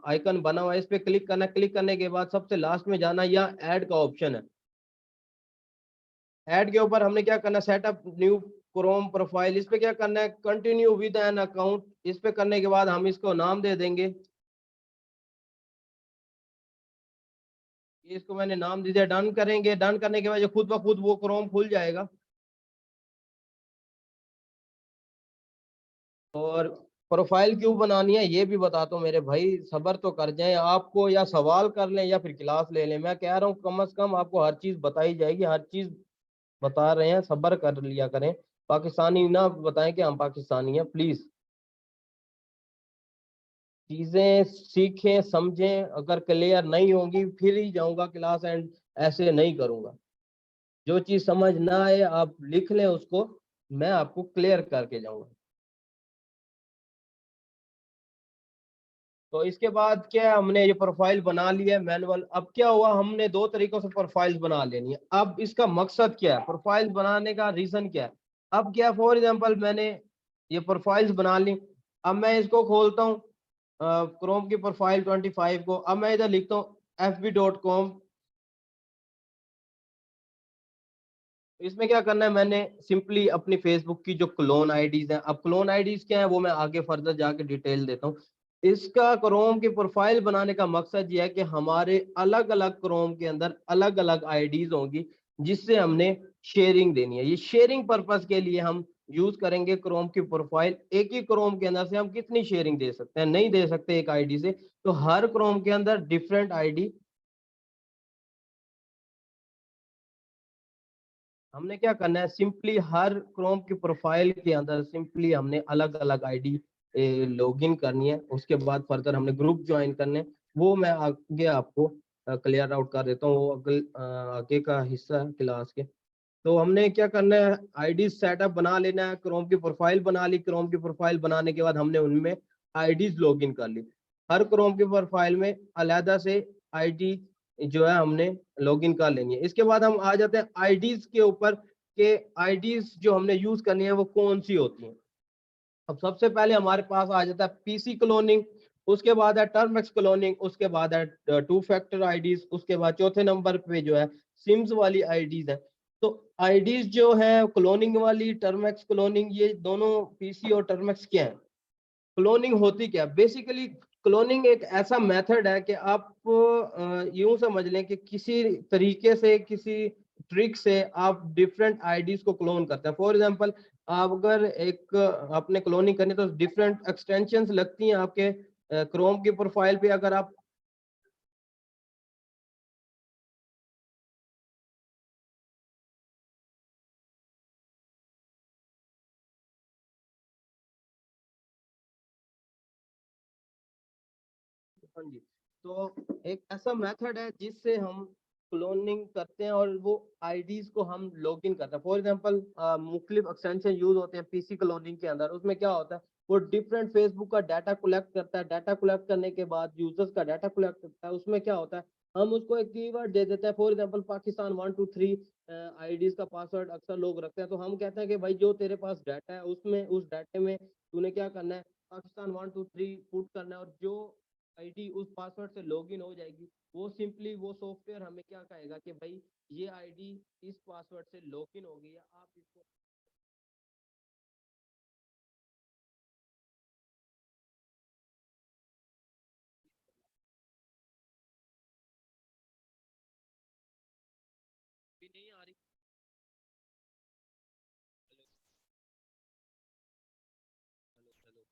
आइकन बना हुआ है इस पे क्लिक करना है, क्लिक करने के बाद सबसे लास्ट में जाना, या ऐड का ऑप्शन है, ऐड के ऊपर हमने क्या करना है, सेटअप न्यू क्रोम प्रोफाइल, इस पे क्या करना है, कंटिन्यू विद एन अकाउंट, इस पे करने के बाद हम इसको नाम दे देंगे, इसको मैंने नाम दे दिया, डन करेंगे। डन करने के बाद जो खुद ब खुद वो क्रोम खुल जाएगा। और प्रोफाइल क्यों बनानी है ये भी बताता हूँ मेरे भाई, सब्र तो कर जाएं आपको, या सवाल कर लें या फिर क्लास ले लें, मैं कह रहा हूँ कम से कम आपको हर चीज बताई जाएगी, हर चीज बता रहे हैं, सब्र कर लिया करें। पाकिस्तानी ना बताएं कि हम पाकिस्तानी हैं, प्लीज। चीजें सीखें समझें, अगर क्लियर नहीं होंगी फिर ही जाऊंगा क्लास, एंड ऐसे नहीं करूंगा। जो चीज समझ ना आए आप लिख लें उसको, मैं आपको क्लियर करके जाऊंगा। तो इसके बाद क्या है, हमने ये प्रोफाइल बना लिया है मैनुअल। अब क्या हुआ, हमने दो तरीकों से प्रोफाइल्स बना लेनी है। अब इसका मकसद क्या है, प्रोफाइल बनाने का रीजन क्या है। अब क्या, फॉर एग्जांपल मैंने ये प्रोफाइल्स बना ली, अब मैं इसको खोलता हूँ क्रोम की प्रोफाइल 25 को, अब मैं इधर लिखता हूँ fb.com। इसमें क्या करना है, मैंने सिंपली अपनी फेसबुक की जो क्लोन आईडीज हैं, अब क्लोन आईडीज क्या है वो मैं आगे फर्दर जाके डिटेल देता हूँ। इसका क्रोम की प्रोफाइल बनाने का मकसद ये है कि हमारे अलग अलग क्रोम के अंदर अलग अलग आईडीज होंगी, जिससे हमने शेयरिंग देनी है। ये शेयरिंग पर्पस के लिए हम यूज करेंगे क्रोम की प्रोफाइल। एक ही क्रोम के अंदर से हम कितनी शेयरिंग दे सकते हैं, नहीं दे सकते एक आईडी से, तो हर क्रोम के अंदर डिफरेंट आईडी। हमने क्या करना है, सिंपली हर क्रोम की प्रोफाइल के अंदर सिंपली हमने अलग अलग आईडी लॉगिन करनी है। उसके बाद फर्दर हमने ग्रुप ज्वाइन करने हैं। वो मैं आगे आपको क्लियर आउट कर देता हूँ, वो आगे का हिस्सा है क्लास के। तो हमने क्या करना है, आईडी सेटअप बना लेना है, क्रोम की प्रोफाइल बना ली, क्रोम की प्रोफाइल बनाने के बाद हमने उनमें आईडीज लॉगिन कर ली। हर क्रोम की प्रोफाइल में अलहदा से आईडी जो है हमने लॉगिन कर लेनी है। इसके बाद हम आ जाते हैं आईडीज के ऊपर, के आईडीज जो हमने यूज करनी है वो कौन सी होती हैं। अब सबसे पहले हमारे पास आ जाता है पीसी क्लोनिंग, उसके बाद है टर्मक्स क्लोनिंग, उसके बाद है टू फैक्टर आईडीज, उसके बाद चौथे नंबर पे जो है सिम्स वाली आईडीज है। तो आईडीज जो है क्लोनिंग वाली, टर्मक्स क्लोनिंग, ये दोनों पीसी और टर्मक्स क्या है, क्लोनिंग होती क्या बेसिकली। क्लोनिंग एक ऐसा मेथड है कि आप यूं समझ लें कि किसी तरीके से, किसी ट्रिक से आप डिफरेंट आईडीज को क्लोन करते हैं। फॉर एग्जांपल, आप अगर एक आपने क्लोनिंग करनी तो डिफरेंट एक्सटेंशंस लगती हैं आपके क्रोम की प्रोफाइल पे। अगर आप हाँ जी, तो एक ऐसा मेथड है जिससे हम क्लोनिंग करते हैं और वो आईडीज को हम लॉगिन करते हैं। फॉर एग्जांपल मुख्तलिफ एक्सटेंशन यूज होते हैं पीसी क्लोनिंग के अंदर। उसमें क्या होता है, वो डिफरेंट फेसबुक का डाटा कलेक्ट करता है, डाटा कलेक्ट करने के बाद यूजर्स का डाटा कलेक्ट करता है। उसमें क्या होता है, हम उसको एक कीवर्ड दे देते हैं। फॉर एग्जांपल पाकिस्तान 123 आईडीज का पासवर्ड अक्सर लोग रखते हैं, तो हम कहते हैं कि भाई जो तेरे पास डाटा है उसमें, उस डाटे में तूने क्या करना है, पाकिस्तान 123 पुट करना है, और जो आईडी उस पासवर्ड से लॉगिन हो जाएगी, वो सिंपली वो सॉफ्टवेयर हमें क्या कहेगा कि भाई ये आईडी इस पासवर्ड से लॉगिन हो गई है, आप इसको भी नहीं आ रही। Hello hello hello.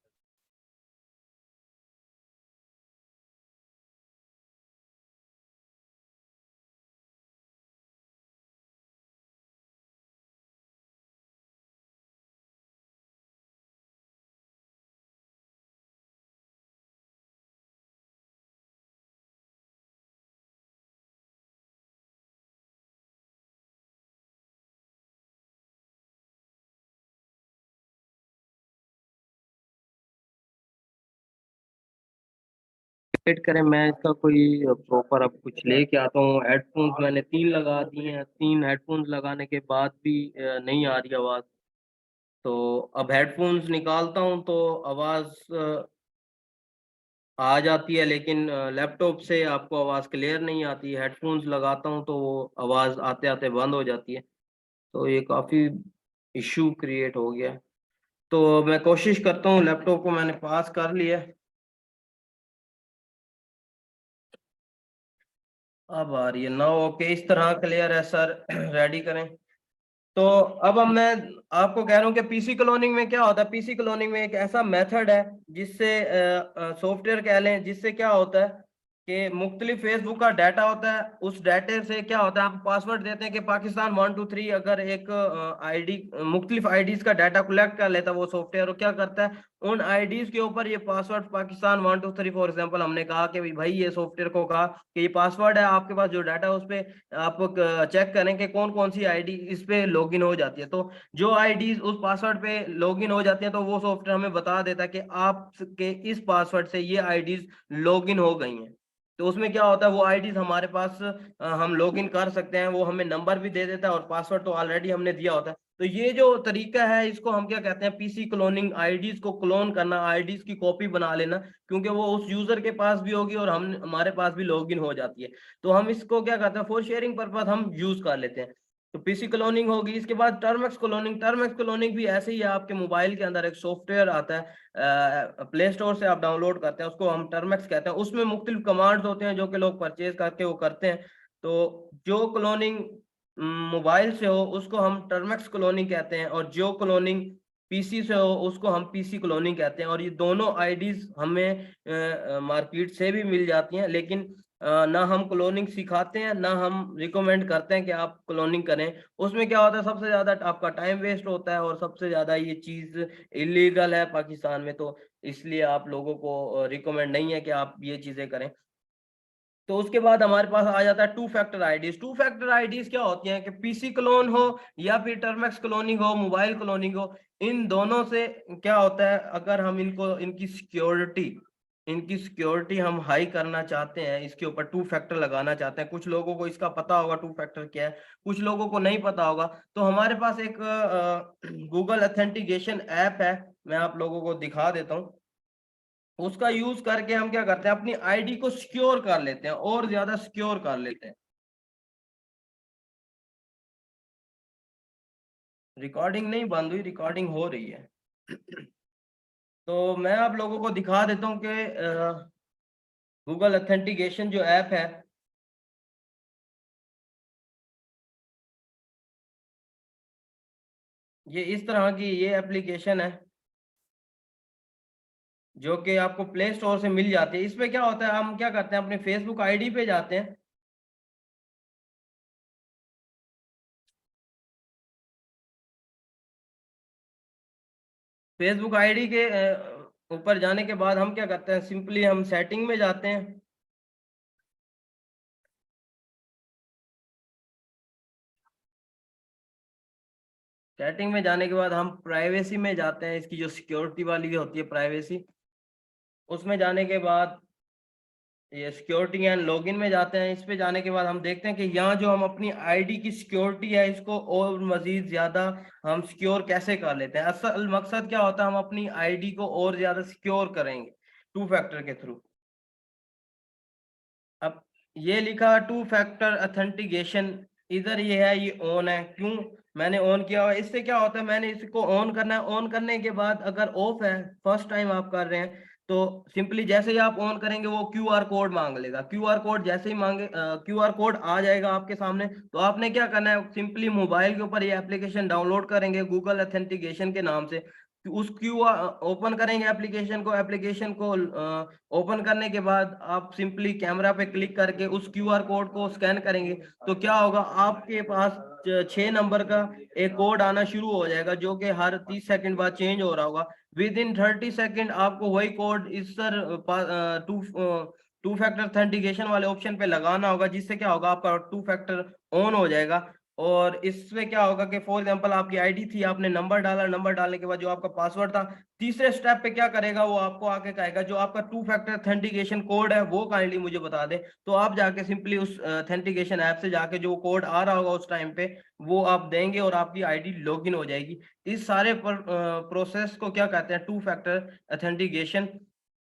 वेट करें, मैं इसका कोई प्रॉपर अब कुछ लेके आता हूँ। हेडफोन्स मैंने 3 लगा दिए हैं, 3 हेडफोन्स लगाने के बाद भी नहीं आ रही आवाज़। तो अब हेडफोन्स निकालता हूँ तो आवाज़ आ जाती है, लेकिन लैपटॉप से आपको आवाज़ क्लियर नहीं आती। हेडफोन्स लगाता हूँ तो वो आवाज़ आते-आते बंद हो जाती है। तो ये काफ़ी इश्यू क्रिएट हो गया है। तो मैं कोशिश करता हूँ, लैपटॉप को मैंने पास कर लिया है। अब आ रही है ना? ओके, इस तरह क्लियर है सर। रेडी करें। तो अब मैं आपको कह रहा हूँ कि पीसी क्लोनिंग में क्या होता है। पीसी क्लोनिंग में एक ऐसा मेथड है जिससे सॉफ्टवेयर कह लें, जिससे क्या होता है कि मुख्तलिफ फेसबुक का डाटा होता है। उस डाटे से क्या होता है, आप पासवर्ड देते हैं कि पाकिस्तान 123, अगर एक आईडी मुख्तलिफ आईडीज का डाटा कलेक्ट कर लेता है वो सॉफ्टवेयर, और क्या करता है उन आईडीज के ऊपर ये पासवर्ड पाकिस्तान 123 फॉर एग्जाम्पल हमने कहा कि भाई ये सॉफ्टवेयर को कहा कि ये पासवर्ड है, आपके पास जो डाटा है उस पर आप चेक करें कि कौन कौन सी आईडी इस पे लॉगिन हो जाती है। तो जो आईडीज उस पासवर्ड पे लॉगिन हो जाती है तो वो सॉफ्टवेयर हमें बता देता है कि आपके इस पासवर्ड से ये आईडीज लॉगिन हो गई हैं। तो उसमें क्या होता है, वो आईडीज हमारे पास हम लॉगिन कर सकते हैं। वो हमें नंबर भी दे देता है और पासवर्ड तो ऑलरेडी हमने दिया होता है। तो ये जो तरीका है इसको हम क्या कहते हैं, पीसी क्लोनिंग। आईडीज को क्लोन करना, आईडीज की कॉपी बना लेना, क्योंकि वो उस यूजर के पास भी होगी और हम हमारे पास भी लॉगिन हो जाती है। तो हम इसको क्या करते हैं, फॉर शेयरिंग पर्पज हम यूज कर लेते हैं। तो पीसी क्लोनिंग होगी। इसके बाद टर्मक्स क्लोनिंग। टर्मक्स क्लोनिंग भी ऐसे ही है, आपके मोबाइल के अंदर एक सॉफ्टवेयर आता है, प्ले स्टोर से आप डाउनलोड करते हैं, उसको हम टर्मक्स कहते हैं। उसमें मुख्तलिफ कमांड्स होते हैं जो कि लोग परचेज करके वो करते हैं। तो जो क्लोनिंग मोबाइल से हो उसको हम टर्मक्स क्लोनिंग कहते हैं, और जो क्लोनिंग पीसी से हो उसको हम पीसी क्लोनिंग कहते हैं। और ये दोनों आईडीज हमें मार्केट से भी मिल जाती हैं, लेकिन ना हम क्लोनिंग सिखाते हैं ना हम रिकमेंड करते हैं कि आप क्लोनिंग करें। उसमें क्या होता है, सबसे ज्यादा आपका टाइम वेस्ट होता है और सबसे ज्यादा ये चीज इलीगल है पाकिस्तान में। तो इसलिए आप लोगों को रिकमेंड नहीं है कि आप ये चीजें करें। तो उसके बाद हमारे पास आ जाता है two factor IDs. Two factor IDs क्या होती हैं कि पीसी क्लोन हो या फिर टर्मक्स क्लोनिंग हो, मोबाइल क्लोनिंग हो, इन दोनों से क्या होता है, अगर हम इनको इनकी सिक्योरिटी हम हाई करना चाहते हैं, इसके ऊपर टू फैक्टर लगाना चाहते हैं। कुछ लोगों को इसका पता होगा टू फैक्टर क्या है, कुछ लोगों को नहीं पता होगा। तो हमारे पास एक गूगल ऑथेंटिकेशन ऐप है, मैं आप लोगों को दिखा देता हूँ। उसका यूज करके हम क्या करते हैं, अपनी आईडी को सिक्योर कर लेते हैं और ज्यादा सिक्योर कर लेते हैं। रिकॉर्डिंग नहीं बंद हुई, रिकॉर्डिंग हो रही है। तो मैं आप लोगों को दिखा देता हूँ कि गूगल ऑथेंटिकेशन जो ऐप है, ये इस तरह की ये एप्लीकेशन है जो कि आपको प्ले स्टोर से मिल जाती है। इसमें क्या होता है, हम क्या करते हैं, अपने फेसबुक आईडी पे जाते हैं। फेसबुक आईडी के ऊपर जाने के बाद हम क्या करते हैं, सिंपली हम सेटिंग में जाते हैं। सेटिंग में जाने के बाद हम प्राइवेसी में जाते हैं, इसकी जो सिक्योरिटी वाली होती है प्राइवेसी, उसमें जाने के बाद ये सिक्योरिटी एंड लॉगिन में जाते हैं। इस पे जाने के बाद हम देखते हैं कि यहाँ जो हम अपनी आईडी की सिक्योरिटी है इसको और मजीद ज्यादा हम सिक्योर कैसे कर लेते हैं। असल मकसद क्या होता है, हम अपनी आईडी को और ज्यादा सिक्योर करेंगे टू फैक्टर के थ्रू। अब ये लिखा टू फैक्टर ऑथेंटिकेशन, इधर ये है, ये ऑन है। क्यों मैंने ऑन किया हुआ है, इससे क्या होता है, मैंने इसको ऑन करना है। ऑन करने के बाद अगर ऑफ है, फर्स्ट टाइम आप कर रहे हैं, तो सिंपली जैसे ही आप ऑन करेंगे वो क्यूआर कोड मांग लेगा। क्यूआर कोड जैसे ही मांगे, क्यूआर कोड आ जाएगा आपके सामने, तो आपने क्या करना है, सिंपली मोबाइल के ऊपर ये एप्लीकेशन डाउनलोड करेंगे गूगल ऑथेंटिकेशन के नाम से। उस क्यूआर ओपन करेंगे एप्लीकेशन को ओपन करने के बाद आप सिंपली कैमरा पे क्लिक करके उस क्यूआर कोड को स्कैन करेंगे। तो क्या होगा, आपके पास 6 नंबर का एक कोड आना शुरू हो जाएगा जो कि हर 30 सेकंड बाद चेंज हो रहा होगा। विद इन 30 सेकंड आपको वही कोड इस sir two two factor authentication वाले ऑप्शन पे लगाना होगा, जिससे क्या होगा, आपका टू फैक्टर ऑन हो जाएगा। और इसमें क्या होगा कि फॉर एग्जांपल आपकी आईडी थी, आपने नंबर डाला, नंबर डालने के बाद जो आपका पासवर्ड था, तीसरे स्टेप पे क्या करेगा वो आपको आके कहेगा जो आपका टू फैक्टर ऑथेंटिकेशन कोड है वो काइंडली मुझे बता दे। तो आप जाके सिंपली उस ऑथेंटिकेशन ऐप से जाके जो कोड आ रहा होगा उस टाइम पे वो आप देंगे और आपकी आईडी लॉगिन हो जाएगी। इस सारे प्रोसेस को क्या कहते हैं, टू फैक्टर ऑथेंटिकेशन।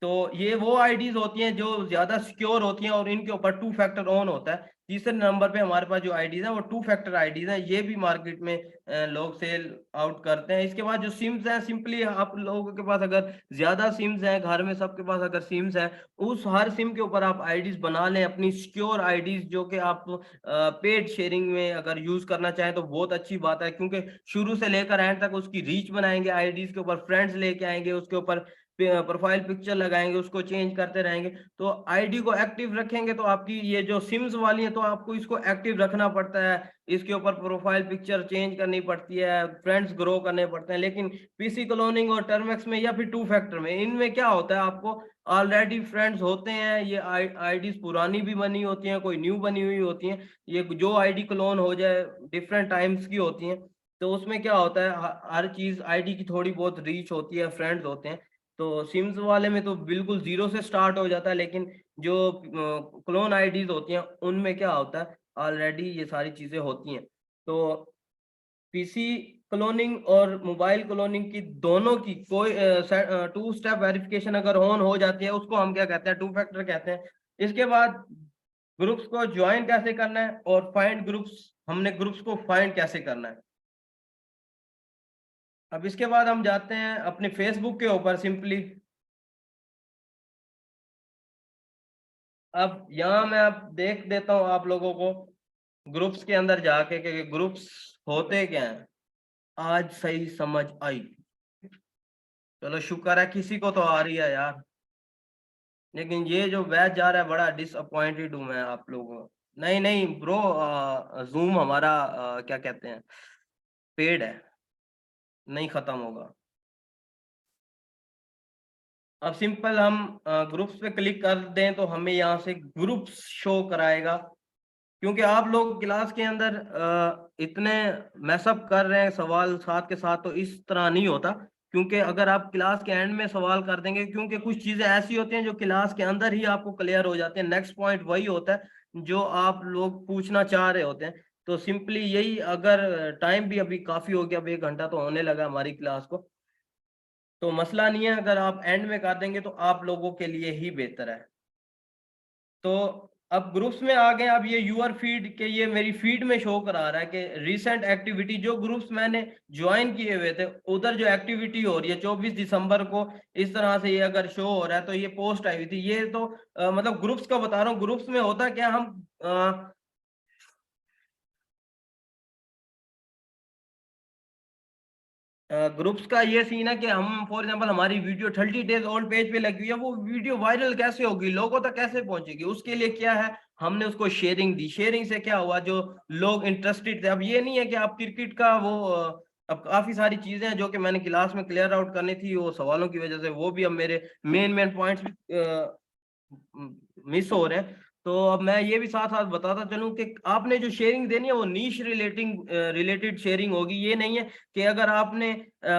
तो ये वो आईडीज होती हैं जो ज्यादा सिक्योर होती हैं और इनके ऊपर टू फैक्टर ऑन होता है। तीसरे नंबर पे हमारे पास जो आईडीज हैं वो टू फैक्टर आईडीज हैं, ये भी मार्केट में लोग सेल आउट करते हैं। इसके बाद जो सिम्स हैं, सिंपली आप लोगों के पास अगर ज्यादा सिम्स हैं घर में, सबके पास अगर सिम्स हैं, उस हर सिम के ऊपर आप आईडीज बना लें अपनी सिक्योर आईडीज, जो कि आप पेड शेयरिंग में अगर यूज करना चाहें तो बहुत अच्छी बात है, क्योंकि शुरू से लेकर एंड तक उसकी रीच बनाएंगे, आईडीज के ऊपर फ्रेंड्स लेके आएंगे, उसके ऊपर प्रोफाइल पिक्चर लगाएंगे, उसको चेंज करते रहेंगे। तो आईडी को एक्टिव रखेंगे तो आपकी ये जो सिम्स वाली है तो आपको इसको एक्टिव रखना पड़ता है, इसके ऊपर प्रोफाइल पिक्चर चेंज करनी पड़ती है, फ्रेंड्स ग्रो करने पड़ते हैं। लेकिन पीसी क्लोनिंग और टर्मेक्स में या फिर टू फैक्टर में, इनमें क्या होता है, आपको ऑलरेडी फ्रेंड्स होते हैं, ये आईडीज पुरानी भी बनी होती हैं, कोई न्यू बनी हुई होती हैं। ये जो आईडी क्लोन हो जाए डिफरेंट टाइम्स की होती हैं, तो उसमें क्या होता है हर चीज आईडी की थोड़ी बहुत रीच होती है, फ्रेंड्स होते हैं। तो सिम्स वाले में तो बिल्कुल जीरो से स्टार्ट हो जाता है, लेकिन जो क्लोन आईडीज होती हैं उनमें क्या होता है ऑलरेडी ये सारी चीजें होती हैं। तो पीसी क्लोनिंग और मोबाइल क्लोनिंग की दोनों की कोई टू स्टेप वेरिफिकेशन अगर ऑन हो जाती है उसको हम क्या कहते हैं, टू फैक्टर कहते हैं। इसके बाद ग्रुप्स को ज्वाइन कैसे करना है और फाइंड ग्रुप्स, हमने ग्रुप्स को फाइंड कैसे करना है। अब इसके बाद हम जाते हैं अपने फेसबुक के ऊपर सिंपली। अब यहाँ मैं अब देख देता हूँ आप लोगों को ग्रुप्स के अंदर जाके कि ग्रुप्स होते क्या हैं। आज सही समझ आई, चलो शुक्र है किसी को तो आ रही है यार। लेकिन ये जो बैच जा रहा है बड़ा डिसअपॉइंटेड हूँ मैं आप लोगों को। नहीं नहीं ब्रो, जूम हमारा क्या कहते हैं, पेड है, नहीं खत्म होगा। अब सिंपल हम ग्रुप्स पे क्लिक कर दें तो हमें यहाँ से ग्रुप्स शो कराएगा, क्योंकि आप लोग क्लास के अंदर इतने मैसअप कर रहे हैं सवाल साथ के साथ, तो इस तरह नहीं होता। क्योंकि अगर आप क्लास के एंड में सवाल कर देंगे, क्योंकि कुछ चीजें ऐसी होती हैं जो क्लास के अंदर ही आपको क्लियर हो जाती हैं, नेक्स्ट पॉइंट वही होता है जो आप लोग पूछना चाह रहे होते हैं। तो सिंपली यही, अगर टाइम भी अभी काफी हो गया, अब 1 घंटा तो होने लगा हमारी क्लास को, तो मसला नहीं है, अगर आप एंड में कर देंगे तो आप लोगों के लिए ही बेहतर है। तो अब ग्रुप्स में आ गए। अब ये यूर फीड के, ये मेरी फीड में शो करा रहा है कि रीसेंट एक्टिविटी, जो ग्रुप्स मैंने ज्वाइन किए हुए थे उधर जो एक्टिविटी हो रही है 24 दिसंबर को, इस तरह से ये अगर शो हो रहा है तो ये पोस्ट आई हुई थी। ये तो मतलब ग्रुप्स का बता रहा हूँ। ग्रुप्स में होता क्या, हम ग्रुप्स का ये सीन है कि हम फॉर एग्जांपल हमारी वीडियो 30 डेज ओल्ड पेज पे लगी हुई है, वो वीडियो वायरल कैसे होगी, लोगों तक कैसे पहुंचेगी, उसके लिए क्या है, हमने उसको शेयरिंग दी। शेयरिंग से क्या हुआ, जो लोग इंटरेस्टेड थे, अब ये नहीं है कि आप क्रिकेट का वो अब काफी सारी चीजें हैं जो कि मैंने क्लास में क्लियर आउट करनी थी, वो सवालों की वजह से वो भी अब मेरे मेन मेन पॉइंट्स मिस हो रहे हैं। तो अब मैं ये भी साथ साथ बताता चलूं कि आपने जो शेयरिंग देनी है वो नीश रिलेटेड शेयरिंग होगी। ये नहीं है कि अगर आपने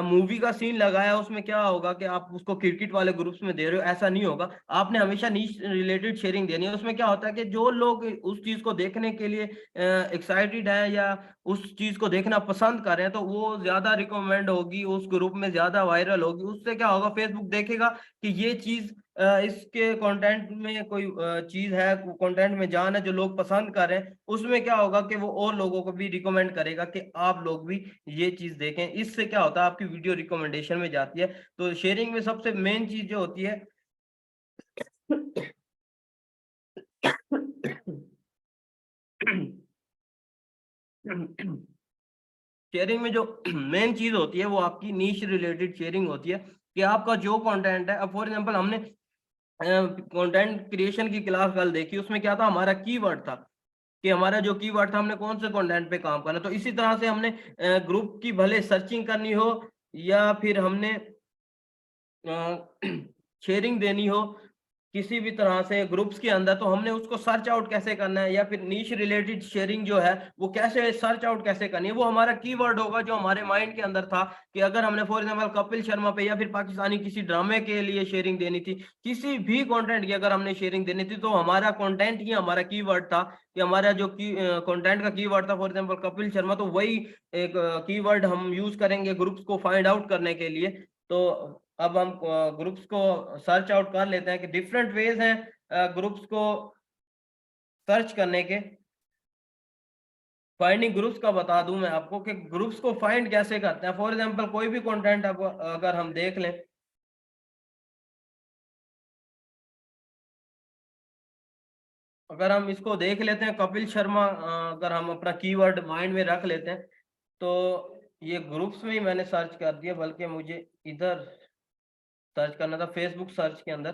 मूवी का सीन लगाया उसमें क्या होगा कि आप उसको क्रिकेट वाले ग्रुप्स में दे रहे हो, ऐसा नहीं होगा। आपने हमेशा नीश रिलेटेड शेयरिंग देनी है। उसमें क्या होता है कि जो लोग उस चीज को देखने के लिए एक्साइटेड है या उस चीज को देखना पसंद कर रहे हैं, तो वो ज्यादा रिकमेंड होगी, उस ग्रुप में ज्यादा वायरल होगी। उससे क्या होगा, फेसबुक देखेगा कि ये चीज इसके कंटेंट में कोई चीज है, कंटेंट में जान है जो लोग पसंद कर रहे हैं, उसमें क्या होगा कि वो और लोगों को भी रिकमेंड करेगा कि आप लोग भी ये चीज देखें। इससे क्या होता है, आपकी वीडियो रिकमेंडेशन में जाती है। तो शेयरिंग में सबसे मेन चीज जो होती है शेयरिंग में जो मेन चीज होती है वो आपकी नीश रिलेटेड शेयरिंग होती है, कि आपका जो कंटेंट है। अब फॉर एग्जांपल हमने कंटेंट क्रिएशन की क्लास कल देखी, उसमें क्या था, हमारा कीवर्ड था कि हमारा जो कीवर्ड था हमने कौन से कंटेंट पे काम करना। तो इसी तरह से हमने ग्रुप की भले सर्चिंग करनी हो या फिर हमने शेयरिंग देनी हो, किसी भी तरह से ग्रुप्स के अंदर, तो हमने उसको सर्च आउट कैसे करना है, या फिर नीश रिलेटेड शेयरिंग जो है वो कैसे सर्च आउट कैसे करनी है, वो हमारा कीवर्ड होगा जो हमारे माइंड के अंदर था कि अगर हमने फॉर एग्जांपल कपिल शर्मा पे या फिर पाकिस्तानी किसी ड्रामे के लिए शेयरिंग देनी थी, किसी भी कंटेंट की अगर हमने शेयरिंग देनी थी, तो हमारा कंटेंट ही हमारा कीवर्ड था कि हमारा जो कंटेंट का कीवर्ड था फॉर एग्जांपल कपिल शर्मा, तो वही एक कीवर्ड हम यूज करेंगे ग्रुप्स को फाइंड आउट करने के लिए। तो अब हम ग्रुप्स को सर्च आउट कर लेते हैं कि डिफरेंट वेज हैं ग्रुप्स को सर्च करने के। फाइंडिंग ग्रुप्स का बता दूं मैं आपको कि ग्रुप्स को फाइंड कैसे करते हैं। फॉर एग्जांपल कोई भी कंटेंट अगर हम देख लें, अगर हम इसको देख लेते हैं कपिल शर्मा, अगर हम अपना कीवर्ड माइंड में रख लेते हैं, तो ये ग्रुप्स में ही मैंने सर्च कर दिया, बल्कि मुझे इधर सर्च करना था फेसबुक सर्च के अंदर।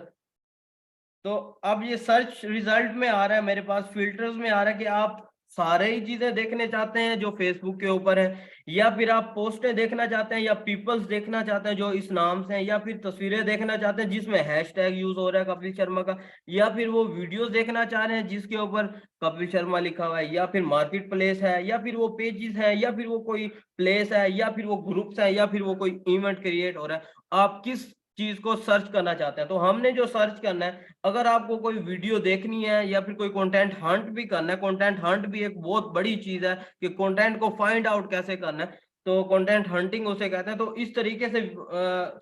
तो अब ये सर्च रिजल्ट में आ रहा है मेरे पास, फिल्टर्स में आ रहा है कि आप सारे ही चीजें देखने चाहते हैं जो फेसबुक के ऊपर है, या फिर आप पोस्टें देखना चाहते हैं, या पीपल्स देखना चाहते हैं जो इस नाम से हैं, या फिर तस्वीरें देखना चाहते हैं जिसमें हैशटैग यूज हो रहा है कपिल शर्मा का, या फिर वो वीडियोस देखना चाह रहे हैं जिसके ऊपर कपिल शर्मा लिखा हुआ है, या फिर मार्केट प्लेस है, या फिर वो पेजेस है, या फिर वो कोई प्लेस है, या फिर वो ग्रुप्स है, या फिर वो कोई इवेंट क्रिएट हो रहा है। आप किस चीज को सर्च करना चाहते हैं, तो हमने जो सर्च करना है, अगर आपको कोई वीडियो देखनी है या फिर कोई कंटेंट हंट भी करना है, कंटेंट हंट भी एक बहुत बड़ी चीज है कि कंटेंट को फाइंड आउट कैसे करना है, तो कंटेंट हंटिंग उसे कहते हैं। तो इस तरीके से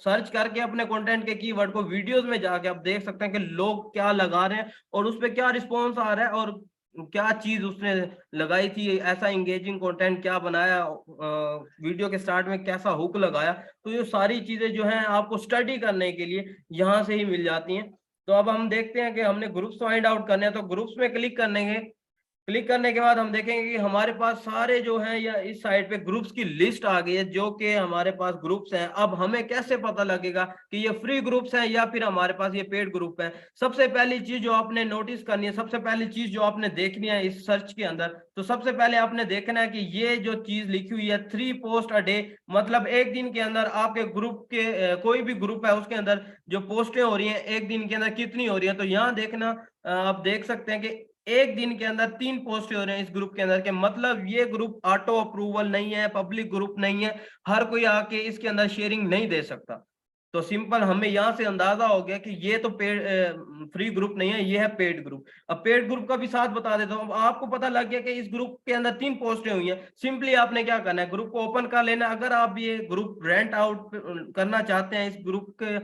सर्च करके अपने कंटेंट के कीवर्ड को वीडियोस में जाके आप देख सकते हैं कि लोग क्या लगा रहे हैं और उस पर क्या रिस्पॉन्स आ रहा है, और क्या चीज उसने लगाई थी, ऐसा इंगेजिंग कंटेंट क्या बनाया, वीडियो के स्टार्ट में कैसा हुक लगाया। तो ये सारी चीजें जो हैं आपको स्टडी करने के लिए यहाँ से ही मिल जाती हैं। तो अब हम देखते हैं कि हमने ग्रुप्स फाइंड आउट करने हैं, तो ग्रुप्स में क्लिक करने क्लिक करने के बाद हम देखेंगे कि हमारे पास सारे जो हैं, या इस साइड पे ग्रुप्स की लिस्ट आ गई है जो कि हमारे पास ग्रुप्स हैं। अब हमें कैसे पता लगेगा कि ये फ्री ग्रुप्स हैं या फिर हमारे पास ये पेड ग्रुप है। सबसे पहली चीज जो आपने नोटिस करनी है, सबसे पहली चीज जो आपने देखनी है इस सर्च के अंदर, तो सबसे पहले आपने देखना है कि ये जो चीज लिखी हुई है 3 पोस्ट अ डे, मतलब एक दिन के अंदर आपके ग्रुप के कोई भी ग्रुप है उसके अंदर जो पोस्टें हो रही हैं एक दिन के अंदर कितनी हो रही है। तो यहाँ देखना, आप देख सकते हैं कि एक दिन के अंदर 3 पोस्ट हो रहे हैं इस ग्रुप के अंदर के, मतलब ये ग्रुप ऑटो अप्रूवल नहीं है, पब्लिक ग्रुप नहीं है, हर कोई आके इसके अंदर शेयरिंग नहीं दे सकता। तो सिंपल हमें यहाँ से अंदाजा हो गया कि ये तो पेड फ्री ग्रुप नहीं है, ये है पेड ग्रुप। अब पेड ग्रुप का भी साथ बता देता हूँ। आपको पता लग गया कि इस ग्रुप के अंदर 3 पोस्टें हुई हैं, सिंपली आपने क्या करना है, ग्रुप को ओपन कर लेना। अगर आप ये ग्रुप रेंट आउट करना चाहते हैं, इस ग्रुप के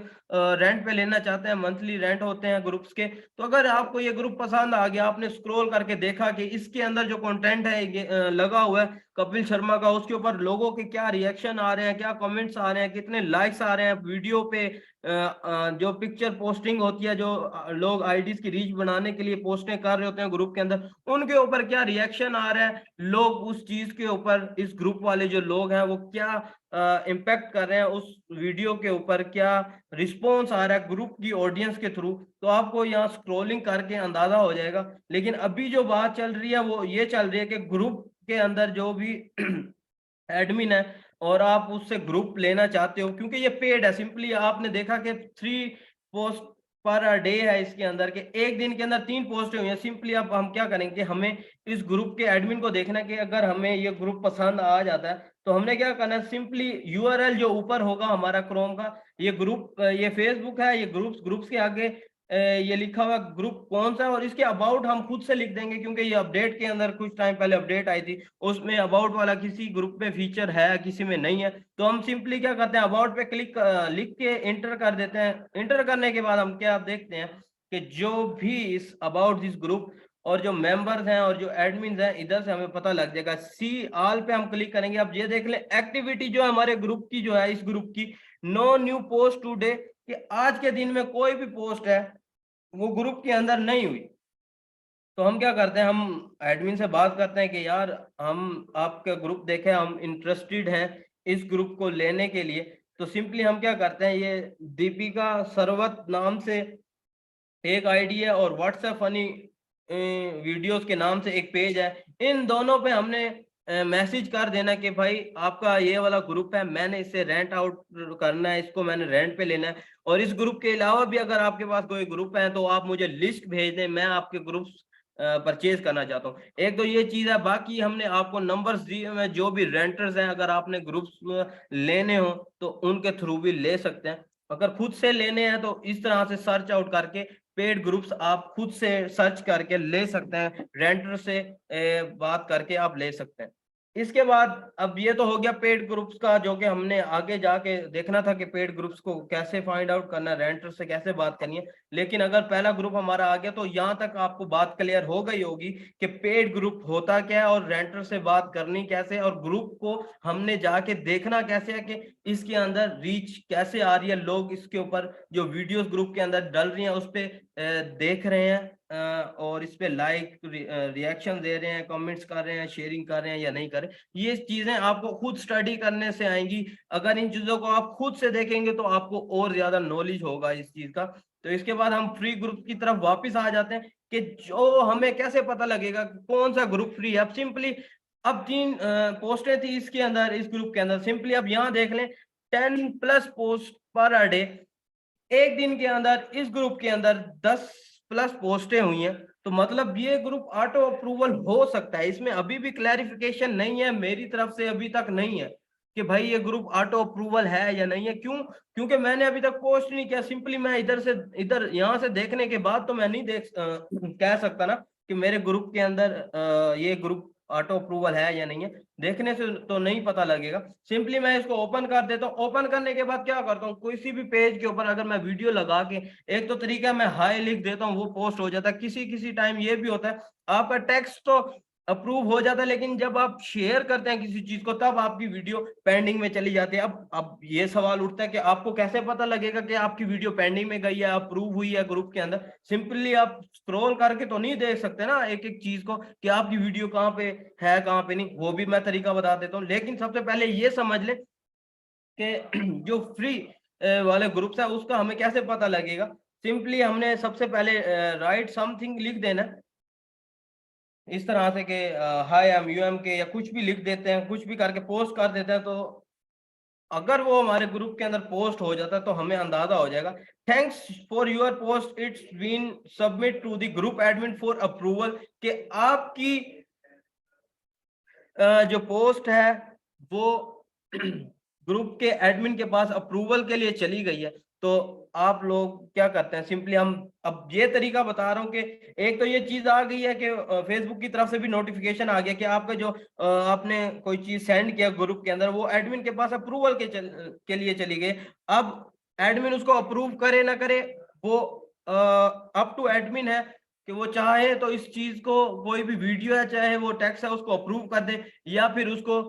रेंट पे लेना चाहते हैं, मंथली रेंट होते हैं ग्रुप्स के, तो अगर आपको ये ग्रुप पसंद आ गया, आपने स्क्रॉल करके देखा कि इसके अंदर जो कंटेंट है लगा हुआ है कपिल शर्मा का, उसके ऊपर लोगों के क्या रिएक्शन आ रहे हैं, क्या कमेंट्स आ रहे हैं, कितने लाइक्स आ रहे हैं वीडियो पे, जो पिक्चर पोस्टिंग होती है, जो लोग आईडीज की रीच बनाने के लिए पोस्टें कर रहे होते हैं ग्रुप के अंदर, उनके ऊपर क्या रिएक्शन आ रहा है, लोग उस चीज के ऊपर, इस ग्रुप वाले जो लोग हैं वो क्या इम्पैक्ट कर रहे हैं उस वीडियो के ऊपर, क्या रिस्पॉन्स आ रहा है ग्रुप की ऑडियंस के थ्रू, तो आपको यहाँ स्क्रॉलिंग करके अंदाजा हो जाएगा। लेकिन अभी जो बात चल रही है वो ये चल रही है कि ग्रुप के अंदर जो भी एडमिन है और आप उससे ग्रुप लेना चाहते हो, क्योंकि ये पेड है, सिंपली आपने देखा कि 3 पोस्ट पर डे है इसके अंदर के, एक दिन के अंदर 3 पोस्ट हुई हैं। सिंपली अब हम क्या करेंगे, हमें इस ग्रुप के एडमिन को देखना है कि अगर हमें ये ग्रुप पसंद आ जाता है तो हमने क्या करना है, सिंपली यूआरएल जो ऊपर होगा हमारा क्रोम का, ये ग्रुप, ये फेसबुक है, ये ग्रुप्स के आगे ये लिखा हुआ ग्रुप कौन सा है, और इसके अबाउट हम खुद से लिख देंगे, क्योंकि ये अपडेट के अंदर कुछ टाइम पहले अपडेट आई थी, उसमें अबाउट वाला किसी ग्रुप में फीचर है किसी में नहीं है। तो हम सिंपली क्या करते हैं, अबाउट पे क्लिक लिख के इंटर कर देते हैं। इंटर करने के बाद हम क्या देखते हैं कि जो भी इस अबाउट दिस ग्रुप और जो मेंबर्स हैं और जो एडमिन हैं, इधर से हमें पता लग जाएगा। सी ऑल पे हम क्लिक करेंगे। अब ये देख लें एक्टिविटी जो है हमारे ग्रुप की, जो है इस ग्रुप की, नो न्यू पोस्ट टुडे, कि आज के दिन में कोई भी पोस्ट है वो ग्रुप के अंदर नहीं हुई। तो हम क्या करते हैं, हम एडमिन से बात करते हैं कि यार हम आपका ग्रुप देखे, हम इंटरेस्टेड हैं इस ग्रुप को लेने के लिए। तो सिंपली हम क्या करते हैं, ये दीपिका सरवत नाम से एक आईडी है और व्हाट्सएप फनी वीडियोस के नाम से एक पेज है, इन दोनों पे हमने मैसेज कर देना कि भाई आपका ये वाला ग्रुप है, मैंने इसे रेंट आउट करना है, इसको मैंने रेंट पे लेना है। और इस ग्रुप के अलावा भी अगर आपके पास कोई ग्रुप है तो आप मुझे लिस्ट भेज दें, मैं आपके ग्रुप परचेज करना चाहता हूँ। एक तो ये चीज है, बाकी हमने आपको नंबर्स दिए हुए हैं, जो भी रेंटर्स हैं अगर आपने ग्रुप्स लेने हो तो उनके थ्रू भी ले सकते हैं। अगर खुद से लेने हैं तो इस तरह से सर्च आउट करके पेड ग्रुप्स आप खुद से सर्च करके ले सकते हैं, रेंटर से बात करके आप ले सकते हैं। इसके बाद अब ये तो हो गया पेड ग्रुप्स का, जो कि हमने आगे जाके देखना था कि पेड ग्रुप्स को कैसे फाइंड आउट करना है, रेंटर से कैसे बात करनी है। लेकिन अगर पहला ग्रुप हमारा आ गया तो यहाँ तक आपको बात क्लियर हो गई होगी कि पेड ग्रुप होता क्या है और रेंटर से बात करनी कैसे, और ग्रुप को हमने जाके देखना कैसे है कि इसके अंदर रीच कैसे आ रही है, लोग इसके ऊपर जो वीडियोस ग्रुप के अंदर डल रही हैं उस पर देख रहे हैं और इस पे लाइक रिएक्शन दे रहे हैं, कमेंट्स कर रहे हैं, शेयरिंग कर रहे हैं या नहीं कर रहे। ये चीजें आपको खुद स्टडी करने से आएंगी। अगर इन चीजों को आप खुद से देखेंगे तो आपको और ज्यादा नॉलेज होगा इस चीज का। तो इसके बाद हम फ्री ग्रुप की तरफ वापस आ जाते हैं कि जो हमें कैसे पता लगेगा कौन सा ग्रुप फ्री है। अब सिंपली अब 3 पोस्टें थी इसके अंदर, इस ग्रुप के अंदर, सिंपली अब यहाँ देख लें 10+ पोस्ट पर अ डे। एक दिन के अंदर इस ग्रुप के अंदर 10+ पोस्टें हुई हैं, तो मतलब ये ग्रुप ऑटो अप्रूवल हो सकता है। इसमें अभी भी क्लैरिफिकेशन नहीं है मेरी तरफ से, अभी तक नहीं है कि भाई ये ग्रुप ऑटो अप्रूवल है या नहीं है। क्यों? क्योंकि मैंने अभी तक पोस्ट नहीं किया। सिंपली मैं इधर से इधर यहाँ से देखने के बाद तो मैं नहीं कह सकता ना कि मेरे ग्रुप के अंदर ये ग्रुप ऑटो अप्रूवल है या नहीं है। देखने से तो नहीं पता लगेगा। सिंपली मैं इसको ओपन कर देता हूँ। ओपन करने के बाद क्या करता हूँ, किसी भी पेज के ऊपर अगर मैं वीडियो लगा के, एक तो तरीका मैं हाई लिख देता हूँ, वो पोस्ट हो जाता है। किसी किसी टाइम ये भी होता है आपका टेक्स्ट तो अप्रूव हो जाता है, लेकिन जब आप शेयर करते हैं किसी चीज को तब आपकी वीडियो पेंडिंग में चली जाती है। अब ये सवाल उठता है कि आपको कैसे पता लगेगा कि आपकी वीडियो पेंडिंग में गई है, अप्रूव हुई है ग्रुप के अंदर। सिंपली आप स्क्रॉल करके तो नहीं देख सकते ना एक एक चीज को कि आपकी वीडियो कहाँ पे है कहाँ पे नहीं। वो भी मैं तरीका बता देता हूँ, लेकिन सबसे पहले ये समझ ले कि जो फ्री वाले ग्रुप्स है उसका हमें कैसे पता लगेगा। सिंपली हमने सबसे पहले राइट समथिंग लिख देना है इस तरह से कि हाय एम यू एम के या कुछ भी लिख देते हैं, कुछ भी करके पोस्ट कर देते हैं। तो अगर वो हमारे ग्रुप के अंदर पोस्ट हो जाता है तो हमें अंदाजा हो जाएगा, thanks for your post, it's been submit to the group admin for approval, कि आपकी जो पोस्ट है वो ग्रुप के एडमिन के पास अप्रूवल के लिए चली गई है। तो आप लोग क्या करते हैं, सिंपली हम अब ये तरीका बता रहा हूँ कि एक तो ये चीज आ गई है कि फेसबुक की तरफ से भी नोटिफिकेशन आ गया कि आपका जो आपने कोई चीज सेंड किया ग्रुप के अंदर वो एडमिन के पास अप्रूवल के लिए चली गई। अब एडमिन उसको अप्रूव करे ना करे वो अप टू एडमिन है कि वो चाहे तो इस चीज को, कोई भी वीडियो है चाहे वो टेक्स्ट है, उसको अप्रूव कर दे या फिर उसको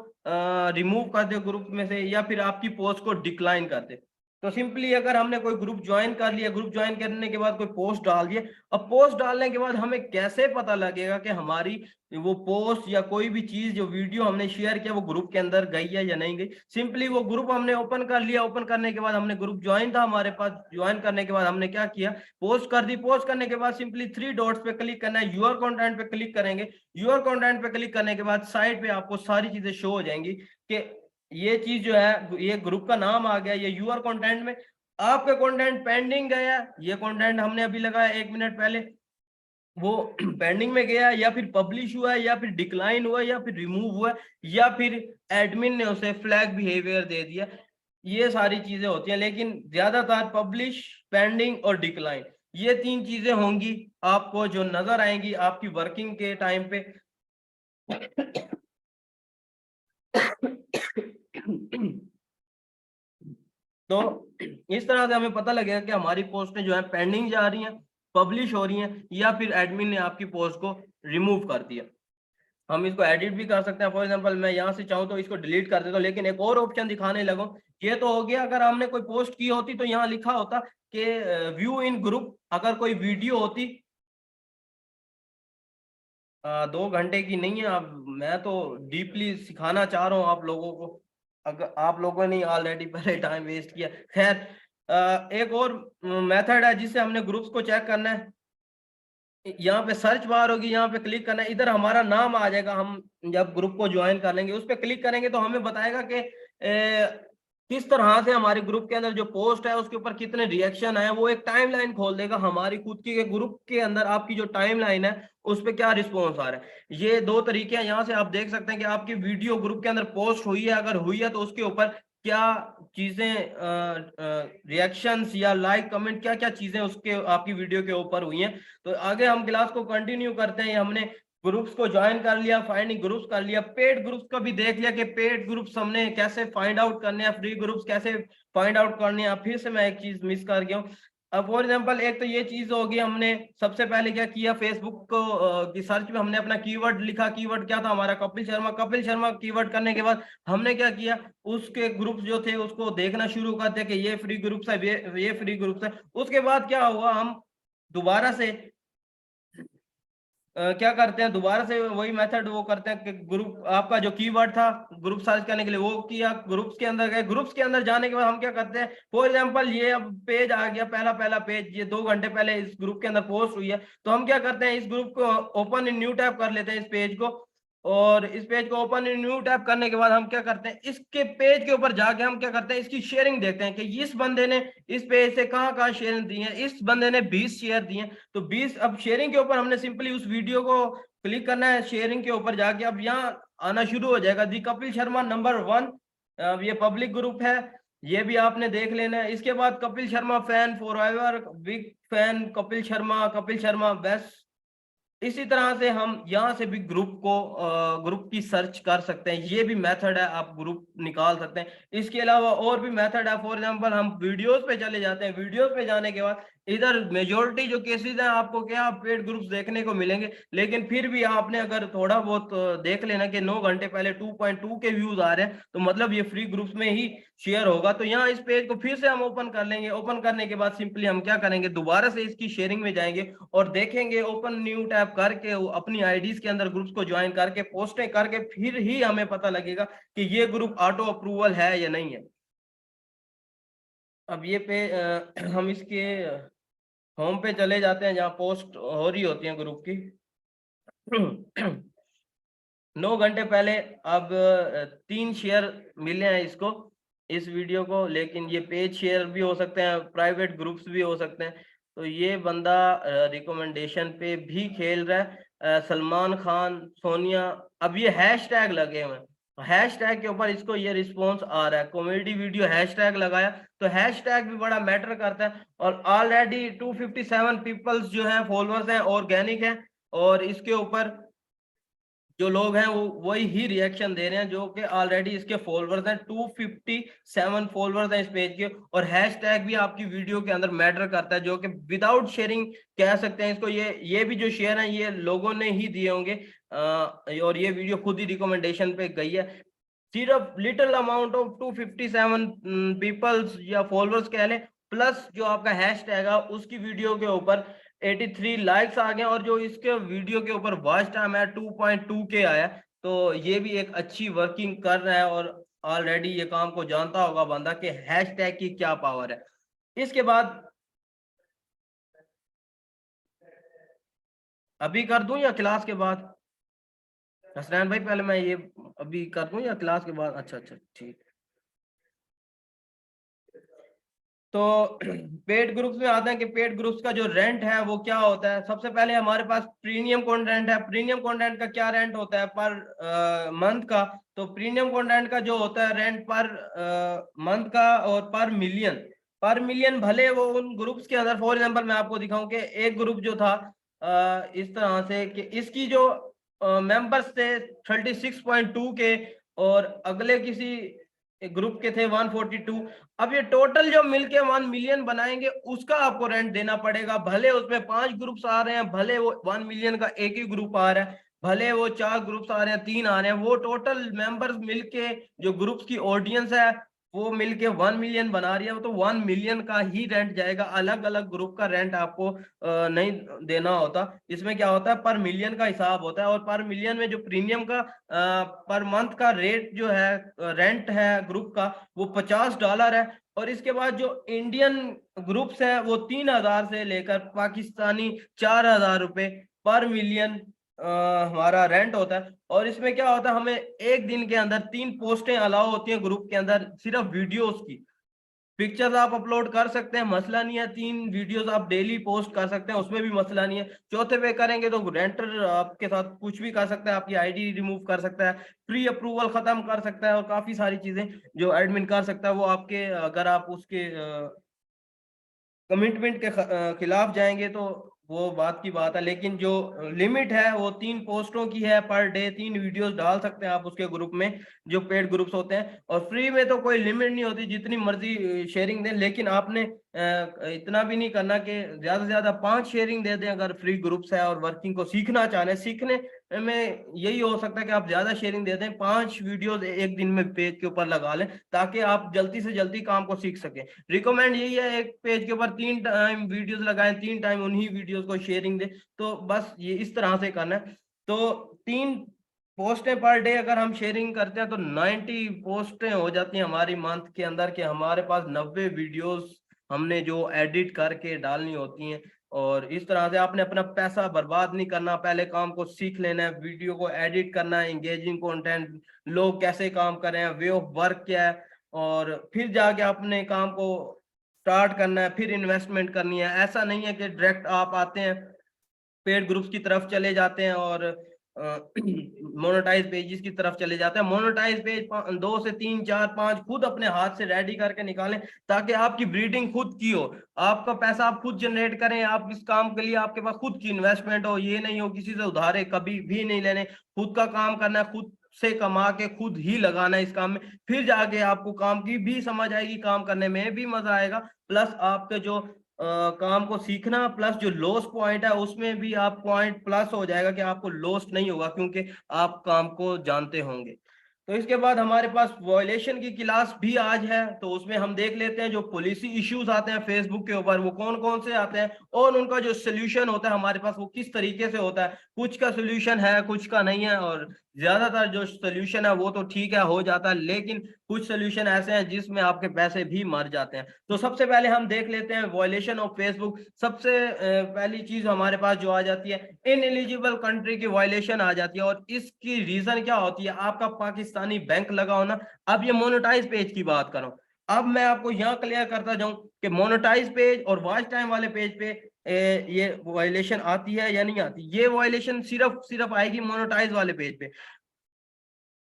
रिमूव कर दे ग्रुप में से, या फिर आपकी पोस्ट को डिक्लाइन कर दे। तो सिंपली अगर हमने कोई ग्रुप ज्वाइन कर लिया, ग्रुप ज्वाइन करने के बाद कोई पोस्ट डाल दिए, अब पोस्ट डालने के बाद हमें कैसे पता लगेगा कि हमारी वो पोस्ट या कोई भी चीज जो वीडियो हमने शेयर किया वो ग्रुप के अंदर गई है या नहीं गई। सिंपली वो ग्रुप हमने ओपन कर लिया, ओपन करने के बाद हमने ग्रुप ज्वाइन था हमारे पास, ज्वाइन करने के बाद हमने क्या किया, पोस्ट कर दी। पोस्ट करने के बाद सिंपली 3 डॉट्स पे क्लिक करना है, यूर कंटेंट पे क्लिक करेंगे। यूर कंटेंट पे क्लिक करने के बाद साइड पे आपको सारी चीजें शो हो जाएंगी कि ये चीज जो है, ये ग्रुप का नाम आ गया, ये यूर कंटेंट में आपका कंटेंट पेंडिंग गया। ये कंटेंट हमने अभी लगाया 1 मिनट पहले, वो पेंडिंग में गया या फिर पब्लिश हुआ या फिर डिक्लाइन हुआ या फिर रिमूव हुआ या फिर एडमिन ने उसे फ्लैग बिहेवियर दे दिया। ये सारी चीजें होती हैं, लेकिन ज्यादातर पब्लिश, पेंडिंग और डिक्लाइन, ये 3 चीजें होंगी आपको जो नजर आएंगी आपकी वर्किंग के टाइम पे। तो इस तरह से हमें पता लगेगा कि हमारी पोस्टें जो है पेंडिंग जा रही हैं, पब्लिश हो रही हैं, या फिर एडमिन ने आपकी पोस्ट को रिमूव कर दिया। हम इसको एडिट भी कर सकते हैं। फॉर एग्जांपल मैं यहाँ से चाहूँ तो इसको डिलीट कर देता हूँ, लेकिन एक और ऑप्शन दिखाने लगूं। ये तो हो गया अगर हमने कोई पोस्ट की होती तो यहाँ लिखा होता कि व्यू इन ग्रुप। अगर कोई वीडियो होती 2 घंटे की नहीं है, अब मैं तो डीपली सिखाना चाह रहा हूँ आप लोगों को, अगर आप लोगों ने ऑलरेडी पहले टाइम वेस्ट किया। खैर एक और मेथड है जिससे हमने ग्रुप्स को चेक करना है। यहाँ पे सर्च बार होगी, यहाँ पे क्लिक करना है, इधर हमारा नाम आ जाएगा। हम जब ग्रुप को ज्वाइन कर लेंगे उस पर क्लिक करेंगे तो हमें बताएगा कि किस तरह से हमारे ग्रुप के अंदर जो पोस्ट है उसके ऊपर कितने रिएक्शन है। वो एक टाइमलाइन खोल देगा हमारी खुद की, ग्रुप के अंदर आपकी जो टाइमलाइन है उस पर क्या रिस्पॉन्स आ रहा है। ये दो तरीके हैं, यहाँ से आप देख सकते हैं कि आपकी वीडियो ग्रुप के अंदर पोस्ट हुई है, अगर हुई है तो उसके ऊपर क्या चीजें रिएक्शंस या लाइक कमेंट क्या क्या चीजें उसके आपकी वीडियो के ऊपर हुई हैं। तो आगे हम क्लास को कंटिन्यू करते हैं। हमने ग्रुप्स को ज्वाइन कर लिया, फाइंडिंग ग्रुप्स कर लिया, पेड ग्रुप्स का भी देख लिया कि पेड ग्रुप्स हमने कैसे फाइंड आउट करने हैं, फ्री ग्रुप्स कैसे फाइंड आउट करने हैं। फिर से मैं एक चीज मिस कर गया हूँ। अब फॉर एग्जांपल एक तो ये चीज होगी, हमने सबसे पहले क्या किया, फेसबुक को की सर्च में हमने अपना कीवर्ड लिखा। कीवर्ड क्या था हमारा, कपिल शर्मा। कपिल शर्मा कीवर्ड करने के बाद हमने क्या किया, उसके ग्रुप्स जो थे उसको देखना शुरू कर दिया कि ये फ्री ग्रुप्स है, ये फ्री ग्रुप्स है। उसके बाद क्या हुआ, हम दोबारा से क्या करते हैं, दोबारा से वही मेथड वो करते हैं कि ग्रुप आपका जो कीवर्ड था ग्रुप सर्च करने के लिए वो किया, ग्रुप्स के अंदर गए। ग्रुप्स के अंदर जाने के बाद हम क्या करते हैं, फॉर एग्जांपल ये अब पेज आ गया, पहला पेज, ये 2 घंटे पहले इस ग्रुप के अंदर पोस्ट हुई है। तो हम क्या करते हैं, इस ग्रुप को ओपन इन न्यू टैब कर लेते हैं, इस पेज को। और इस पेज को ओपन इन न्यू टैब करने के बाद हम क्या करते हैं, इसके पेज के ऊपर जाके हम क्या करते हैं, इसकी शेयरिंग देखते हैं कि इस बंदे ने इस पेज से कहाँ कहाँ शेयरिंग दी है। इस बंदे ने 20 शेयर दिए, तो 20। अब शेयरिंग के ऊपर हमने सिंपली उस वीडियो को क्लिक करना है, शेयरिंग के ऊपर जाके अब यहाँ आना शुरू हो जाएगा दी कपिल शर्मा नंबर 1। अब ये पब्लिक ग्रुप है, ये भी आपने देख लेना है। इसके बाद Kapil Sharma fan forever, big fan Kapil Sharma best. इसी तरह से हम यहाँ से भी ग्रुप की सर्च कर सकते हैं। ये भी मेथड है, आप ग्रुप निकाल सकते हैं। इसके अलावा और भी मेथड है। फॉर एग्जांपल हम वीडियोस पे चले जाते हैं। वीडियोस पे जाने के बाद इधर मेजोरिटी जो केसेस हैं आपको क्या पेड ग्रुप्स देखने को मिलेंगे, लेकिन फिर भी आपने अगर थोड़ा बहुत देख लेना कि 9 घंटे पहले 2.2 के व्यूज आ रहे हैं, तो मतलब ये फ्री ग्रुप्स में ही शेयर होगा। तो यहाँ इस पेज को फिर से हम ओपन कर लेंगे। ओपन करने के बाद सिंपली हम क्या करेंगे, दोबारा से इसकी शेयरिंग में जाएंगे और देखेंगे, ओपन न्यू टैब करके अपनी आईडीज के अंदर ग्रुप्स को ज्वाइन करके पोस्टें करके फिर ही हमें पता लगेगा कि ये ग्रुप ऑटो अप्रूवल है या नहीं है। अब ये पे हम इसके होम पे चले जाते हैं जहाँ पोस्ट हो रही होती है ग्रुप की। 9 घंटे पहले अब 3 शेयर मिले हैं इसको, इस वीडियो को। लेकिन ये पेज शेयर भी हो सकते हैं, प्राइवेट ग्रुप्स भी हो सकते हैं। तो ये बंदा रिकमेंडेशन पे भी खेल रहा है, सलमान खान, सोनिया। अब ये हैशटैग लगे हुए हैं, हैशटैग के ऊपर इसको ये रिस्पॉन्स आ रहा है। कॉमेडी वीडियो हैशटैग लगाया, तो हैशटैग भी बड़ा मैटर करता है। और ऑलरेडी 257 पीपल्स जो हैं फॉलोअर्स हैं, ऑर्गेनिक हैं। और इसके ऊपर जो लोग हैं वो वही ही रिएक्शन दे रहे हैं जो कि ऑलरेडी इसके फॉलोअर्स हैं। 257 फॉलोअर्स हैं इस पेज के। और हैशटैग भी आपकी वीडियो के अंदर मैटर करता है, जो कि विदाउट शेयरिंग कह सकते हैं इसको। ये भी जो शेयर हैं ये लोगों ने ही दिए होंगे, और ये वीडियो खुद ही रिकमेंडेशन पे गई है। सिर्फ लिटिल अमाउंट ऑफ 257 पीपल्स या फॉलोअर्स कह लें, प्लस जो आपका हैशटैग है उसकी वीडियो के ऊपर 83 लाइक्स आ गए। और जो इसके वीडियो के ऊपर वॉच टाइम है 2.2 के आया। तो ये भी एक अच्छी वर्किंग कर रहा है और ऑलरेडी ये काम को जानता होगा बंदा कि हैशटैग की क्या पावर है। इसके बाद अभी कर दूं या क्लास के बाद? हसनैन भाई पहले मैं ये अभी कर दूं या क्लास के बाद? अच्छा अच्छा ठीक। तो पेड ग्रुप्स में आते हैं कि पेड ग्रुप्स का जो रेंट है वो क्या होता है। सबसे पहले हमारे पास प्रीमियम कंटेंट है। प्रीमियम कंटेंट का क्या रेंट होता है पर मंथ का? तो प्रीमियम कंटेंट का जो होता है रेंट पर मंथ का और पर मिलियन भले वो उन ग्रुप्स के अंदर। फॉर एग्जांपल मैं आपको दिखाऊं कि एक ग्रुप जो था इस तरह से कि इसकी जो मेंबर्स थे 36.2 के, और अगले किसी ग्रुप के थे 142। अब ये टोटल जो मिलके 1 मिलियन बनाएंगे उसका आपको रेंट देना पड़ेगा। भले उसमें 5 ग्रुप्स आ रहे हैं, भले वो 1 मिलियन का एक ही ग्रुप आ रहा है, भले वो 4 ग्रुप्स आ रहे हैं, 3 आ रहे हैं, वो टोटल मेंबर्स मिलके जो ग्रुप्स की ऑडियंस है वो मिलके 1 मिलियन बना रही है, तो 1 मिलियन का ही रेंट जाएगा, अलग अलग ग्रुप का रेंट आपको नहीं देना होता। इसमें क्या होता है, पर मिलियन का हिसाब होता है, और पर मिलियन में जो प्रीमियम का पर मंथ का रेट जो है, रेंट है ग्रुप का, वो $50 है। और इसके बाद जो इंडियन ग्रुप्स है वो 3,000 से लेकर पाकिस्तानी 4,000 रुपए पर मिलियन हमारा रेंट होता है। और इसमें क्या होता है, हमें एक दिन के अंदर 3 पोस्टें अलाउ होती हैं ग्रुप के अंदर, सिर्फ वीडियोस की। पिक्चर्स आप अपलोड कर सकते हैं, मसला नहीं है, 3 वीडियोस आप डेली पोस्ट कर सकते हैं, उसमें भी मसला नहीं है। चौथे पे करेंगे तो रेंटर आपके साथ कुछ भी कर सकता है, आपकी आईडी रिमूव कर सकता है, प्री अप्रूवल खत्म कर सकता है, और काफी सारी चीजें जो एडमिन कर सकता है वो आपके, अगर आप उसके कमिटमेंट के खिलाफ जाएंगे तो वो बात की बात है। लेकिन जो लिमिट है वो 3 पोस्टों की है, पर डे 3 वीडियोस डाल सकते हैं आप उसके ग्रुप में, जो पेड ग्रुप्स होते हैं। और फ्री में तो कोई लिमिट नहीं होती, जितनी मर्जी शेयरिंग दें, लेकिन आपने इतना भी नहीं करना कि ज्यादा से ज्यादा 5 शेयरिंग दे दें अगर फ्री ग्रुप्स है और वर्किंग को सीखना चाह रहे हैं। सीखने में यही हो सकता है कि आप ज्यादा शेयरिंग दे दें, 5 वीडियोस एक दिन में पेज के ऊपर लगा लें, ताकि आप जल्दी से जल्दी काम को सीख सकें। रिकमेंड यही है, एक पेज के ऊपर 3 टाइम वीडियोस लगाएं, 3 टाइम उन्हीं वीडियोस को शेयरिंग दे। तो बस ये इस तरह से करना है। तो 3 पोस्टें पर डे अगर हम शेयरिंग करते हैं तो 90 पोस्टें हो जाती हैं हमारी मंथ के अंदर, के हमारे पास 90 वीडियोस हमने जो एडिट करके डालनी होती हैं। और इस तरह से आपने अपना पैसा बर्बाद नहीं करना, पहले काम को सीख लेना है, वीडियो को एडिट करना है, एंगेजिंग कंटेंट, लोग कैसे काम कर रहे हैं, वे ऑफ वर्क क्या है, और फिर जाके अपने काम को स्टार्ट करना है, फिर इन्वेस्टमेंट करनी है। ऐसा नहीं है कि डायरेक्ट आप आते हैं, पेड ग्रुप्स की तरफ चले जाते हैं और मोनेटाइज पेजेस की तरफ चले जाते हैं। मोनेटाइज पेज 2 से 3 4 5 खुद अपने हाथ से रेडी करके निकालें, ताकि आपकी ब्रीडिंग खुद की हो, आपका पैसा आप खुद जनरेट करें, आप इस काम के लिए आपके पास खुद की इन्वेस्टमेंट हो, ये नहीं हो किसी से उधारे कभी भी नहीं लेने, खुद का काम करना है, खुद से कमा के खुद ही लगाना है इस काम में। फिर जाके आपको काम की भी समझ आएगी, काम करने में भी मजा आएगा, प्लस आपके जो काम को सीखना, प्लस जो लॉस पॉइंट है उसमें भी आप पॉइंट प्लस हो जाएगा कि आपको लॉस नहीं होगा, क्योंकि आप काम को जानते होंगे। तो इसके बाद हमारे पास वॉयलेशन की क्लास भी आज है, तो उसमें हम देख लेते हैं जो पॉलिसी इश्यूज आते हैं फेसबुक के ऊपर वो कौन कौन से आते हैं, और उनका जो सोल्यूशन होता है हमारे पास वो किस तरीके से होता है। कुछ का सोल्यूशन है, कुछ का नहीं है, और ज्यादातर जो सोल्यूशन है वो तो ठीक है, हो जाता है, लेकिन कुछ सोल्यूशन ऐसे हैं जिसमें आपके पैसे भी मर जाते हैं। तो सबसे पहले हम देख लेते हैं वॉयलेशन ऑफ फेसबुक। सबसे पहली चीज हमारे पास जो आ जाती है, इनएलिजिबल कंट्री की वॉयलेशन आ जाती है, और इसकी रीजन क्या होती है, आपका पाकिस्तानी बैंक लगा होना। अब ये मोनेटाइज पेज की बात करूं, अब मैं आपको यहाँ क्लियर करता जाऊं कि मोनेटाइज पेज और वॉच टाइम वाले पेज पे ये वॉयलेशन आती है या नहीं आती। ये वॉयलेशन सिर्फ सिर्फ आएगी मोनेटाइज वाले पेज पे,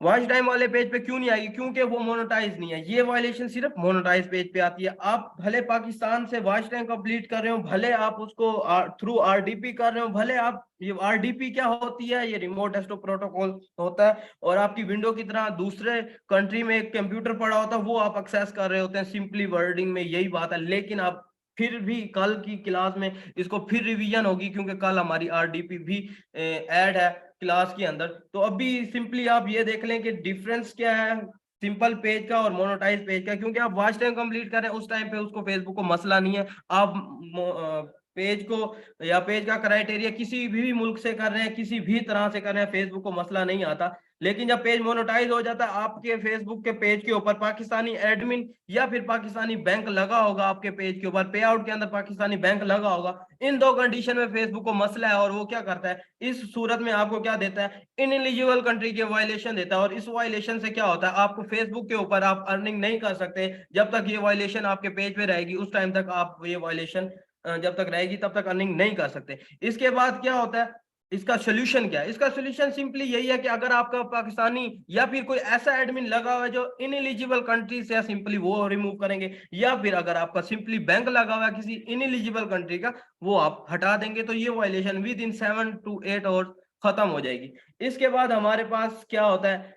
वॉच टाइम वाले पेज पे क्यों नहीं आएगी, क्योंकि वो मोनेटाइज नहीं है। ये वायलेशन सिर्फ मोनेटाइज पेज पे आती है। आप भले पाकिस्तान से वॉच टाइम कंप्लीट कर रहे हो, भले आप उसको थ्रू आरडीपी कर रहे हो, भले आप, ये आरडीपी क्या होती है, ये रिमोट डेस्कटॉप प्रोटोकॉल होता है, और आपकी विंडो की तरह दूसरे कंट्री में एक कंप्यूटर पड़ा होता है, वो आप एक्सेस कर रहे होते हैं। सिंपली वर्डिंग में यही बात है, लेकिन आप फिर भी कल की क्लास में इसको फिर रिवीजन होगी, क्योंकि कल हमारी आरडीपी भी ऐड है क्लास के अंदर। तो अभी सिंपली आप ये देख लें कि डिफरेंस क्या है सिंपल पेज का और मोनेटाइज पेज का। क्योंकि आप वॉच टाइम कंप्लीट कर रहे हैं उस टाइम पे उसको फेसबुक को मसला नहीं है, आप पेज को या पेज का क्राइटेरिया किसी भी मुल्क से कर रहे हैं, किसी भी तरह से कर रहे हैं, फेसबुक को मसला नहीं आता। लेकिन जब पेज मोनेटाइज हो जाता है, आपके फेसबुक के पेज के ऊपर पाकिस्तानी एडमिन या फिर पाकिस्तानी बैंक लगा होगा, आपके पेज के ऊपर पे आउट के अंदर पाकिस्तानी बैंक लगा होगा, इन दो कंडीशन में फेसबुक को मसला है, और वो क्या करता है, इस सूरत में आपको क्या देता है, इनएलिजिबल कंट्री के वायलेशन देता है। और इस वायलेशन से क्या होता है, आपको फेसबुक के ऊपर आप अर्निंग नहीं कर सकते जब तक ये वायलेशन आपके पेज पे रहेगी, उस टाइम तक आप ये वायलेशन जब तक रहेगी तब तक अर्निंग नहीं कर सकते। इसके बाद क्या होता है, इसका सोल्यूशन क्या है, इसका सोल्यूशन सिंपली यही है कि अगर आपका पाकिस्तानी या फिर कोई ऐसा एडमिन लगा हुआ है जो इनएलिजिबल कंट्री से, सिंपली वो रिमूव करेंगे, या फिर अगर आपका सिंपली बैंक लगा हुआ है किसी इनएलिजिबल कंट्री का, वो आप हटा देंगे, तो ये violation with in 7 to 8 hours खत्म हो जाएगी। इसके बाद हमारे पास क्या होता है,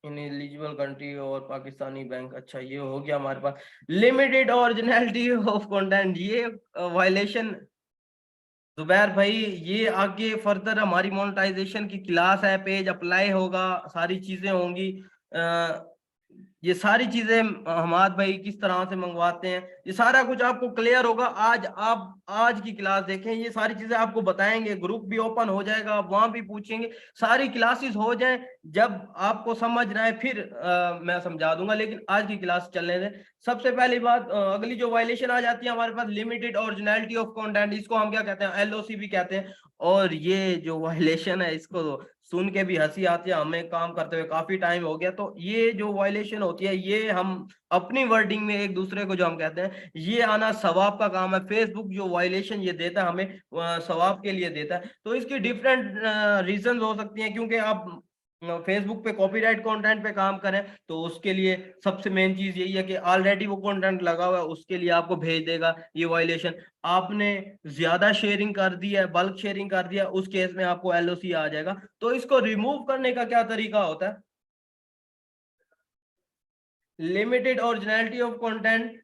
इनएलिजिबल कंट्री और पाकिस्तानी बैंक, अच्छा ये हो गया हमारे पास। लिमिटेड ओरिजिनलिटी ऑफ कंटेंट, ये वायलेशन जुबैर भाई, ये आगे फर्दर हमारी मोनेटाइजेशन की क्लास है, पेज अप्लाई होगा, सारी चीजें होंगी। ये सारी चीजें हमाद भाई किस तरह से मंगवाते हैं, ये सारा कुछ आपको क्लियर होगा। आज आप आज की क्लास देखें, ये सारी चीजें आपको बताएंगे। ग्रुप भी ओपन हो जाएगा, आप वहां भी पूछेंगे, सारी क्लासेस हो जाए। जब आपको समझ रहा है फिर मैं समझा दूंगा, लेकिन आज की क्लास चलने दें। सबसे पहली बात, अगली जो वायलेशन आ जाती है हमारे पास, लिमिटेड ओरिजिनलिटी ऑफ कंटेंट, इसको हम क्या कहते हैं, एलओसी भी कहते हैं। और ये जो वायलेशन है, इसको सुन के भी हंसी आती है, हमें काम करते हुए काफी टाइम हो गया। तो ये जो वायलेशन होती है, ये हम अपनी वर्डिंग में एक दूसरे को जो हम कहते हैं, ये आना सवाब का काम है। फेसबुक जो वायलेशन ये देता है हमें, सवाब के लिए देता है। तो इसकी डिफरेंट रीजन हो सकती हैं, क्योंकि आप फेसबुक पे कॉपीराइट कंटेंट पे काम करें तो उसके लिए सबसे मेन चीज यही है कि ऑलरेडी वो कंटेंट लगा हुआ है, उसके लिए आपको भेज देगा ये वायलेशन। आपने ज्यादा शेयरिंग कर दी है, बल्क शेयरिंग कर दिया, उस केस में आपको एलओसी आ जाएगा। तो इसको रिमूव करने का क्या तरीका होता है? लिमिटेड ओरिजिनलिटी ऑफ कंटेंट,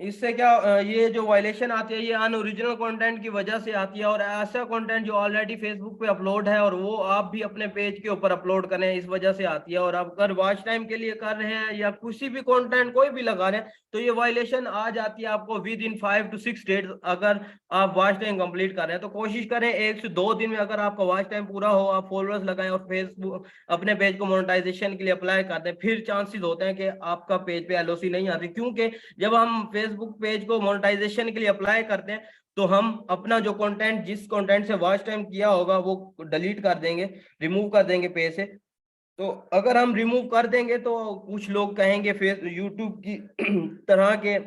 इससे क्या ये जो वायलेशन आती है, ये अनओरिजिनल कंटेंट की वजह से आती है, और ऐसा कंटेंट जो ऑलरेडी फेसबुक पे अपलोड है और वो आप भी अपने पेज के ऊपर अपलोड कर रहे हैं, इस वजह से आती है। और आप अगर वॉच टाइम के लिए कर रहे हैं या किसी भी कंटेंट कोई भी लगा रहे हैं, तो ये वायलेशन आ जाती है आपको विद इन 5 to 6 डेज। अगर आप वॉच टाइम कंप्लीट कर रहे हैं तो कोशिश करें 1 से 2 दिन में अगर आपका वॉच टाइम पूरा हो, आप फॉलोअर्स लगाएं और फेसबुक अपने पेज को मोनेटाइजेशन के लिए अप्लाई कर दें, फिर चांसेस होते हैं कि आपका पेज पे एलओसी नहीं आती। क्योंकि जब हम फेसबुक पेज को मोनेटाइजेशन के लिए अप्लाई करते हैं, तो हम अपना जो कंटेंट, जिस कंटेंट से वॉच टाइम किया होगा, वो डिलीट कर देंगे, रिमूव कर देंगे पेज से। तो अगर हम रिमूव कर देंगे तो कुछ लोग कहेंगे फेस यूट्यूब की तरह के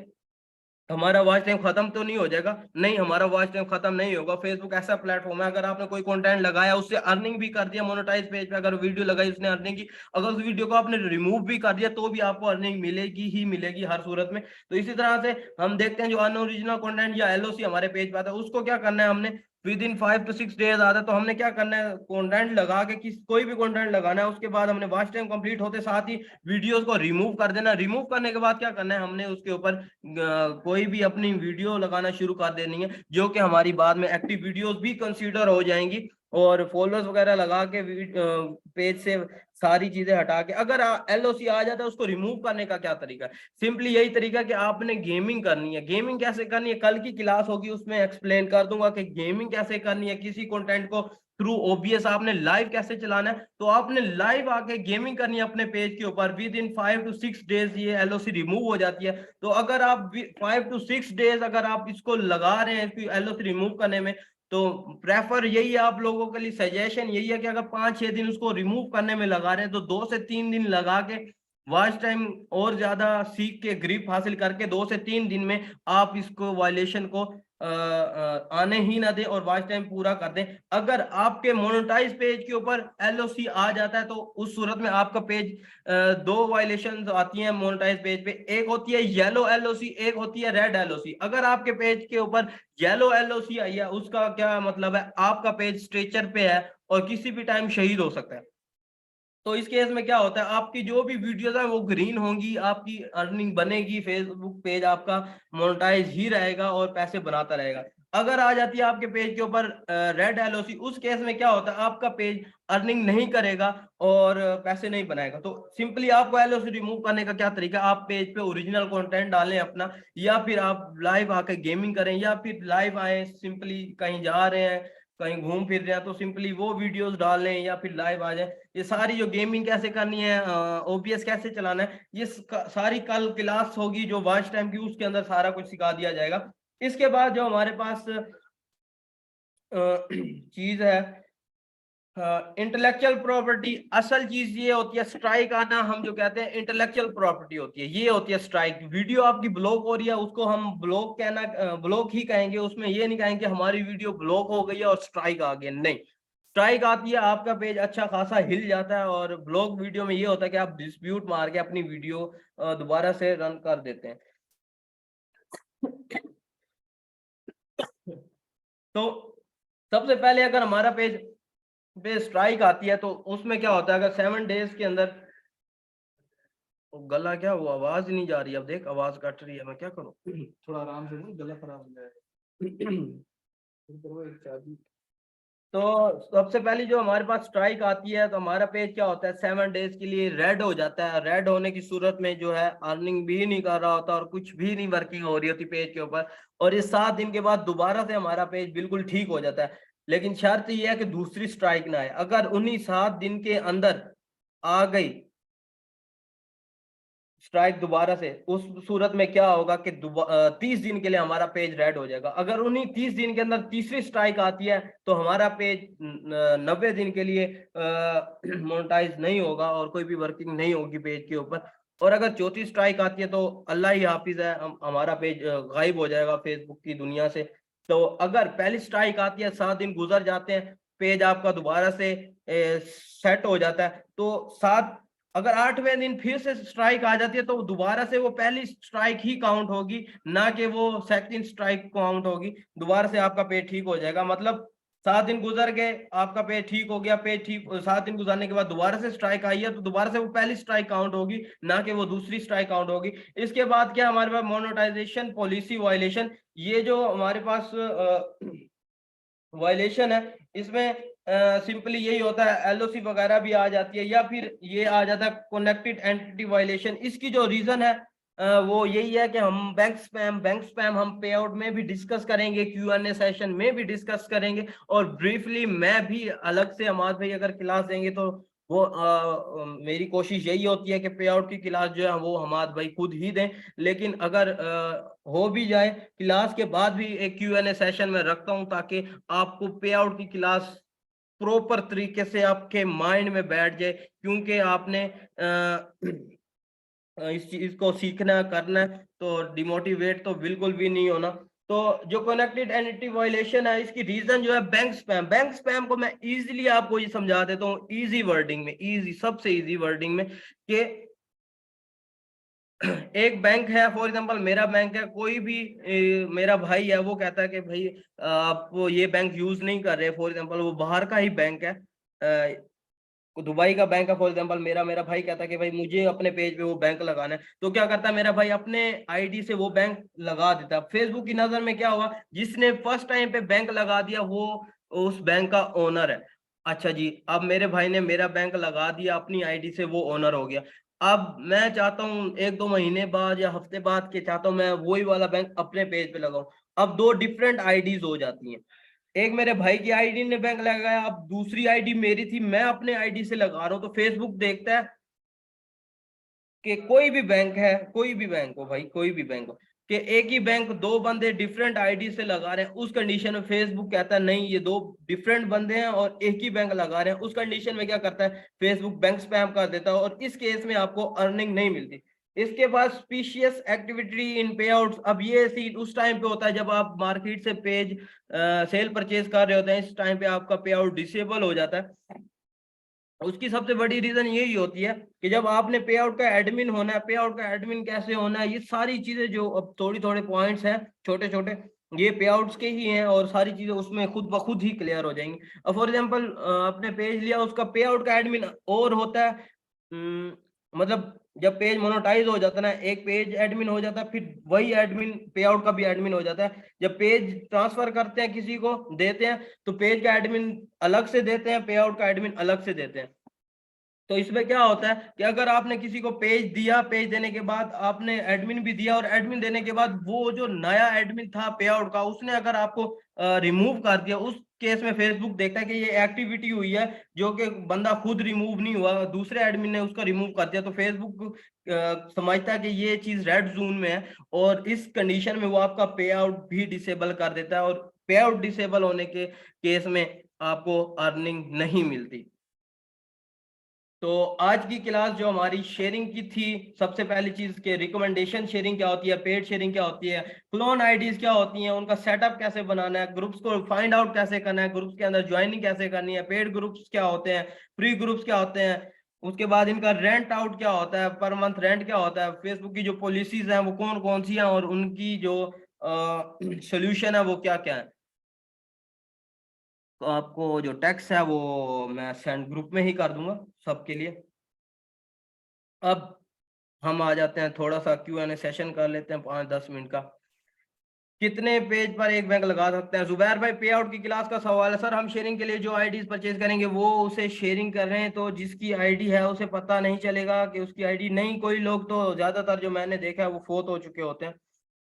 हमारा वॉच टाइम खत्म तो नहीं हो जाएगा। नहीं, हमारा वॉच टाइम खत्म नहीं होगा। फेसबुक ऐसा प्लेटफॉर्म है, अगर आपने कोई कंटेंट लगाया, उससे अर्निंग भी कर दिया मोनेटाइज पेज पे, अगर वीडियो लगाई उसने अर्निंग की, अगर उस वीडियो को आपने रिमूव भी कर दिया तो भी आपको अर्निंग मिलेगी ही मिलेगी हर सूरत में। तो इसी तरह से हम देखते हैं जो अनओरिजिनल कंटेंट या एलओसी हमारे पेज पे आता है, उसको क्या करना है हमने, विद इन 5 to 6 डेज आता है, तो हमने क्या करना है, कंटेंट लगा के, किस कोई भी कंटेंट लगाना है, उसके बाद हमने वॉच टाइम कंप्लीट होते साथ ही वीडियोस को रिमूव कर देना। रिमूव करने के बाद क्या करना है, हमने उसके ऊपर कोई भी अपनी वीडियो लगाना शुरू कर देनी है, जो कि हमारी बाद में एक्टिव वीडियोस भी कंसीडर हो जाएंगी। और फॉलोअर्स वगैरह लगा के पेज से सारी चीजें हटा के, अगर एलओसी आ जाता है, उसको रिमूव करने का क्या तरीका है? सिंपली यही तरीका है कि आपने गेमिंग करनी है। गेमिंग कैसे करनी है, कल की क्लास होगी उसमें एक्सप्लेन कर दूंगा कि गेमिंग कैसे करनी है। किसी कंटेंट को थ्रू ओबीएस आपने लाइव कैसे चलाना है, तो आपने लाइव आके गेमिंग करनी है अपने पेज के ऊपर। विद इन 5 to 6 डेज ये एलओसी रिमूव हो जाती है। तो अगर आप 5 to 6 डेज अगर आप इसको लगा रहे हैं, इसकी एलओसी रिमूव करने में, तो प्रेफर यही है आप लोगों के लिए, सजेशन यही है कि अगर 5-6 दिन उसको रिमूव करने में लगा रहे हैं, तो 2 से 3 दिन लगा के वॉच टाइम और ज्यादा सीख के ग्रिप हासिल करके 2 से 3 दिन में आप इसको वायलेशन को आने ही ना दें और वॉच टाइम पूरा कर दें। अगर आपके मोनेटाइज पेज के ऊपर एलओसी आ जाता है, तो उस सूरत में आपका पेज, दो वायलेशन आती हैं मोनेटाइज पेज पे, एक होती है येलो एलओसी, एक होती है रेड एलओसी। अगर आपके पेज के ऊपर येलो एलओसी आई है, उसका क्या मतलब है, आपका पेज स्ट्रेचर पे है और किसी भी टाइम शहीद हो सकता है। तो इस केस में क्या होता है, आपकी जो भी वीडियोस है वो ग्रीन होंगी, आपकी अर्निंग बनेगी, फेसबुक पेज आपका मोनेटाइज ही रहेगा और पैसे बनाता रहेगा। अगर आ जाती है आपके पेज के ऊपर रेड एलओसी, उस केस में क्या होता है, आपका पेज अर्निंग नहीं करेगा और पैसे नहीं बनाएगा। तो सिंपली आपको एलओसी रिमूव करने का क्या तरीका, आप पेज पे ओरिजिनल कंटेंट डालें अपना, या फिर आप लाइव आके गेमिंग करें, या फिर लाइव आए, सिंपली कहीं जा रहे हैं, कहीं घूम फिर रहे हैं, तो सिंपली वो वीडियोस डाल लें या फिर लाइव आ जाए। ये सारी जो गेमिंग कैसे करनी है, ओबीएस कैसे चलाना है, ये सारी कल क्लास होगी जो वॉच टाइम की, उसके अंदर सारा कुछ सिखा दिया जाएगा। इसके बाद जो हमारे पास चीज है, इंटेलेक्चुअल प्रॉपर्टी, असल चीज ये होती है, स्ट्राइक आना हम जो कहते हैं इंटेलेक्चुअल प्रॉपर्टी होती है, ये होती है स्ट्राइक। वीडियो आपकी ब्लॉक हो रही है, उसको हम ब्लॉक कहना, ब्लॉक ही कहेंगे, उसमें ये नहीं कहेंगे हमारी वीडियो ब्लॉक हो गई है और स्ट्राइक आ गया, नहीं। स्ट्राइक आती है, आपका पेज अच्छा खासा हिल जाता है। और ब्लॉक वीडियो में ये होता है कि आप डिस्प्यूट मार के अपनी वीडियो दोबारा से रन कर देते हैं। तो सबसे पहले अगर हमारा पेज पे स्ट्राइक आती है, तो उसमें क्या होता है, अगर 7 डेज के अंदर, गला क्या हुआ, आवाज नहीं जा रही, अब देख आवाज कट रही है, मैं क्या करूं? थोड़ा आराम से, गला खराब हो जाएगा। तो सबसे पहली जो हमारे पास स्ट्राइक आती है तो हमारा पेज क्या होता है 7 डेज के लिए रेड हो जाता है। रेड होने की सूरत में जो है अर्निंग भी नहीं कर रहा होता और कुछ भी नहीं वर्किंग हो रही होती पेज के ऊपर, और इस 7 दिन के बाद दोबारा से हमारा पेज बिल्कुल ठीक हो जाता है। लेकिन शर्त यह है कि दूसरी स्ट्राइक ना आए। अगर उन्हीं 7 दिन के अंदर आ गई स्ट्राइक दोबारा से, उस सूरत में क्या होगा कि 30 दिन के लिए हमारा पेज रेड हो जाएगा। अगर उन्हीं 30 दिन के अंदर तीसरी स्ट्राइक आती है तो हमारा पेज 90 दिन के लिए मोनेटाइज नहीं होगा और कोई भी वर्किंग नहीं होगी पेज के ऊपर। और अगर चौथी स्ट्राइक आती है तो अल्लाह ही हाफिज है, हमारा पेज गायब हो जाएगा फेसबुक की दुनिया से। तो अगर पहली स्ट्राइक आती है, 7 दिन गुजर जाते हैं, पेज आपका दोबारा से सेट हो जाता है, तो 7 अगर 8वें दिन फिर से स्ट्राइक आ जाती है तो दोबारा से वो पहली स्ट्राइक ही काउंट होगी, ना कि वो सेकंड स्ट्राइक काउंट होगी। दोबारा से आपका पेज ठीक हो जाएगा। मतलब 7 दिन गुजर गए, आपका पेज ठीक हो गया, पेज ठीक 7 दिन गुजरने के बाद दोबारा से स्ट्राइक आई है तो दोबारा से वो पहली स्ट्राइक काउंट होगी, ना कि वो दूसरी स्ट्राइक काउंट होगी। इसके बाद क्या हमारे पास मोनेटाइजेशन पॉलिसी वायलेशन, ये जो हमारे पास वायलेशन है, इसमें सिंपली यही होता है, एलओसी वगैरह भी आ जाती है, या फिर ये आ जाता है कनेक्टेड एंटिटी वायलेशन। इसकी जो रीजन है वो यही है कि हम बैंक स्पैम हम पे आउट में भी डिस्कस करेंगे, Q&A सेशन में भी डिस्कस करेंगे, और ब्रीफली मैं भी अलग से, हमारे भाई अगर क्लास देंगे तो वो मेरी कोशिश यही होती है कि पे आउट की क्लास जो है वो हमारे भाई खुद ही दें। लेकिन अगर हो भी जाए क्लास के बाद भी एक Q&A सेशन में रखता हूं, ताकि आपको पे आउट की क्लास प्रॉपर तरीके से आपके माइंड में बैठ जाए, क्योंकि आपने इस चीज को सीखना करना है, तो डिमोटिवेट तो बिल्कुल भी नहीं होना। तो जो कनेक्टेड एंटिटी वायलेशन है, इसकी रीजन जो है बैंक स्पैम को मैं इजीली आपको ये समझा देता हूँ, इजी वर्डिंग में, इजी सबसे इजी वर्डिंग में, कि एक बैंक है, फॉर एग्जांपल मेरा बैंक है, कोई भी मेरा भाई है, वो कहता है कि भाई आप वो ये बैंक यूज नहीं कर रहे, फॉर एग्जांपल वो बाहर का ही बैंक है, दुबई का बैंक है फॉर एग्जांपल, मेरा मेरा भाई कहता है कि भाई मुझे अपने पेज पे वो बैंक लगाना है, तो क्या करता है मेरा भाई अपने आईडी से वो बैंक लगा देता है। फेसबुक की नजर में क्या हुआ, जिसने फर्स्ट टाइम पे बैंक लगा दिया वो उस बैंक का ओनर है। अच्छा जी, अब मेरे भाई ने मेरा बैंक लगा दिया अपनी आईडी से, वो ओनर हो गया। अब मैं चाहता हूँ 1-2 महीने बाद या हफ्ते बाद के चाहता हूँ मैं वही वाला बैंक अपने पेज पे लगाऊं। अब दो डिफरेंट आईडीज हो जाती हैं। एक मेरे भाई की आईडी ने बैंक लगाया, अब दूसरी आईडी मेरी थी, मैं अपने आईडी से लगा रहा हूं, तो फेसबुक देखता है कि कोई भी बैंक है, कोई भी बैंक हो भाई, कोई भी बैंक हो, कि एक ही बैंक दो बंदे डिफरेंट आईडी से लगा रहे हैं, उस कंडीशन में फेसबुक कहता है नहीं ये दो डिफरेंट बंदे हैं और एक ही बैंक लगा रहे हैं। उस कंडीशन में क्या करता है फेसबुक, बैंक स्पैम कर देता है, और इस केस में आपको अर्निंग नहीं मिलती। इसके बाद स्पीशियस एक्टिविटी इन पे आउट, अब ये सीट उस टाइम पे होता है जब आप मार्केट से पेज सेल परचेज कर रहे होते हैं, इस टाइम पे आपका पे आउट डिसेबल हो जाता है। उसकी सबसे बड़ी रीजन यही होती है कि जब आपने पे आउट का एडमिन होना है, पे आउट का एडमिन कैसे होना है, ये सारी चीजें जो अब थोड़ी थोड़े पॉइंट्स हैं छोटे छोटे, ये पे आउट्स के ही हैं, और सारी चीजें उसमें खुद ब खुद ही क्लियर हो जाएंगी। अब फॉर एग्जांपल आपने पेज लिया, उसका पे आउट का एडमिन और होता है, मतलब जब पेज मोनेटाइज हो जाता है ना, एक पेज एडमिन हो जाता है, फिर वही एडमिन पे आउट का भी एडमिन हो जाता है। जब पेज ट्रांसफर करते हैं किसी को देते हैं तो पेज का एडमिन अलग से देते हैं, पे आउट का एडमिन अलग से देते हैं। तो इसमें क्या होता है कि अगर आपने किसी को पेज दिया, पेज देने के बाद आपने एडमिन भी दिया, और एडमिन देने के बाद वो जो नया एडमिन था पे आउट का, उसने अगर आपको रिमूव कर दिया, उस केस में फेसबुक देखता है कि ये एक्टिविटी हुई है जो कि बंदा खुद रिमूव नहीं हुआ, दूसरे एडमिन ने उसका रिमूव कर दिया, तो फेसबुक समझता है कि ये चीज रेड जोन में है, और इस कंडीशन में वो आपका पे आउट भी डिसेबल कर देता है, और पे आउट डिसेबल होने के केस में आपको अर्निंग नहीं मिलती। तो आज की क्लास जो हमारी शेयरिंग की थी, सबसे पहली चीज के रिकमेंडेशन शेयरिंग क्या होती है, पेड शेयरिंग क्या होती है, क्लोन आईडीज क्या होती हैं, उनका सेटअप कैसे बनाना है, ग्रुप्स को फाइंड आउट कैसे करना है, ग्रुप्स के अंदर ज्वाइनिंग कैसे करनी है, पेड ग्रुप्स क्या होते हैं, फ्री ग्रुप्स क्या होते हैं, उसके बाद इनका रेंट आउट क्या होता है, पर मंथ रेंट क्या होता है, फेसबुक की जो पॉलिसीज हैं वो कौन कौन सी हैं, और उनकी जो सोल्यूशन है वो क्या क्या है। तो आपको जो टेक्स्ट है वो मैं सेंड ग्रुप में ही कर दूंगा सबके लिए। अब हम आ जाते हैं, थोड़ा सा Q&A सेशन कर लेते हैं 5-10 मिनट का, कितने पेज पर एक बैंक लगा सकते हैं? जुबैर भाई पे आउट की क्लास का सवाल है। सर हम शेयरिंग के लिए जो आईडीज परचेज करेंगे वो उसे शेयरिंग कर रहे हैं, तो जिसकी आईडी है उसे पता नहीं चलेगा कि उसकी आईडी नहीं। कोई लोग तो ज्यादातर जो मैंने देखा है वो फोत हो चुके होते हैं।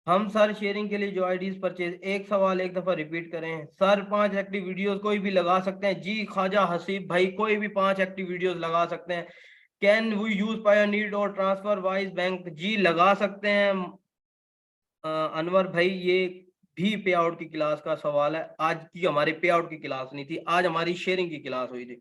हम सर शेयरिंग के लिए जो आईडीज परचेज, एक सवाल एक दफा रिपीट करें सर। 5 एक्टिव वीडियोस कोई भी लगा सकते हैं जी। ख्वाजा हसीब भाई कोई भी 5 एक्टिव वीडियोस लगा सकते हैं। कैन वी यूज पायोनीर और ट्रांसफर वाइज बैंक? जी लगा सकते हैं। अनवर भाई ये भी पे आउट की क्लास का सवाल है। आज की हमारी पे आउट की क्लास नहीं थी, आज हमारी शेयरिंग की क्लास हुई थी।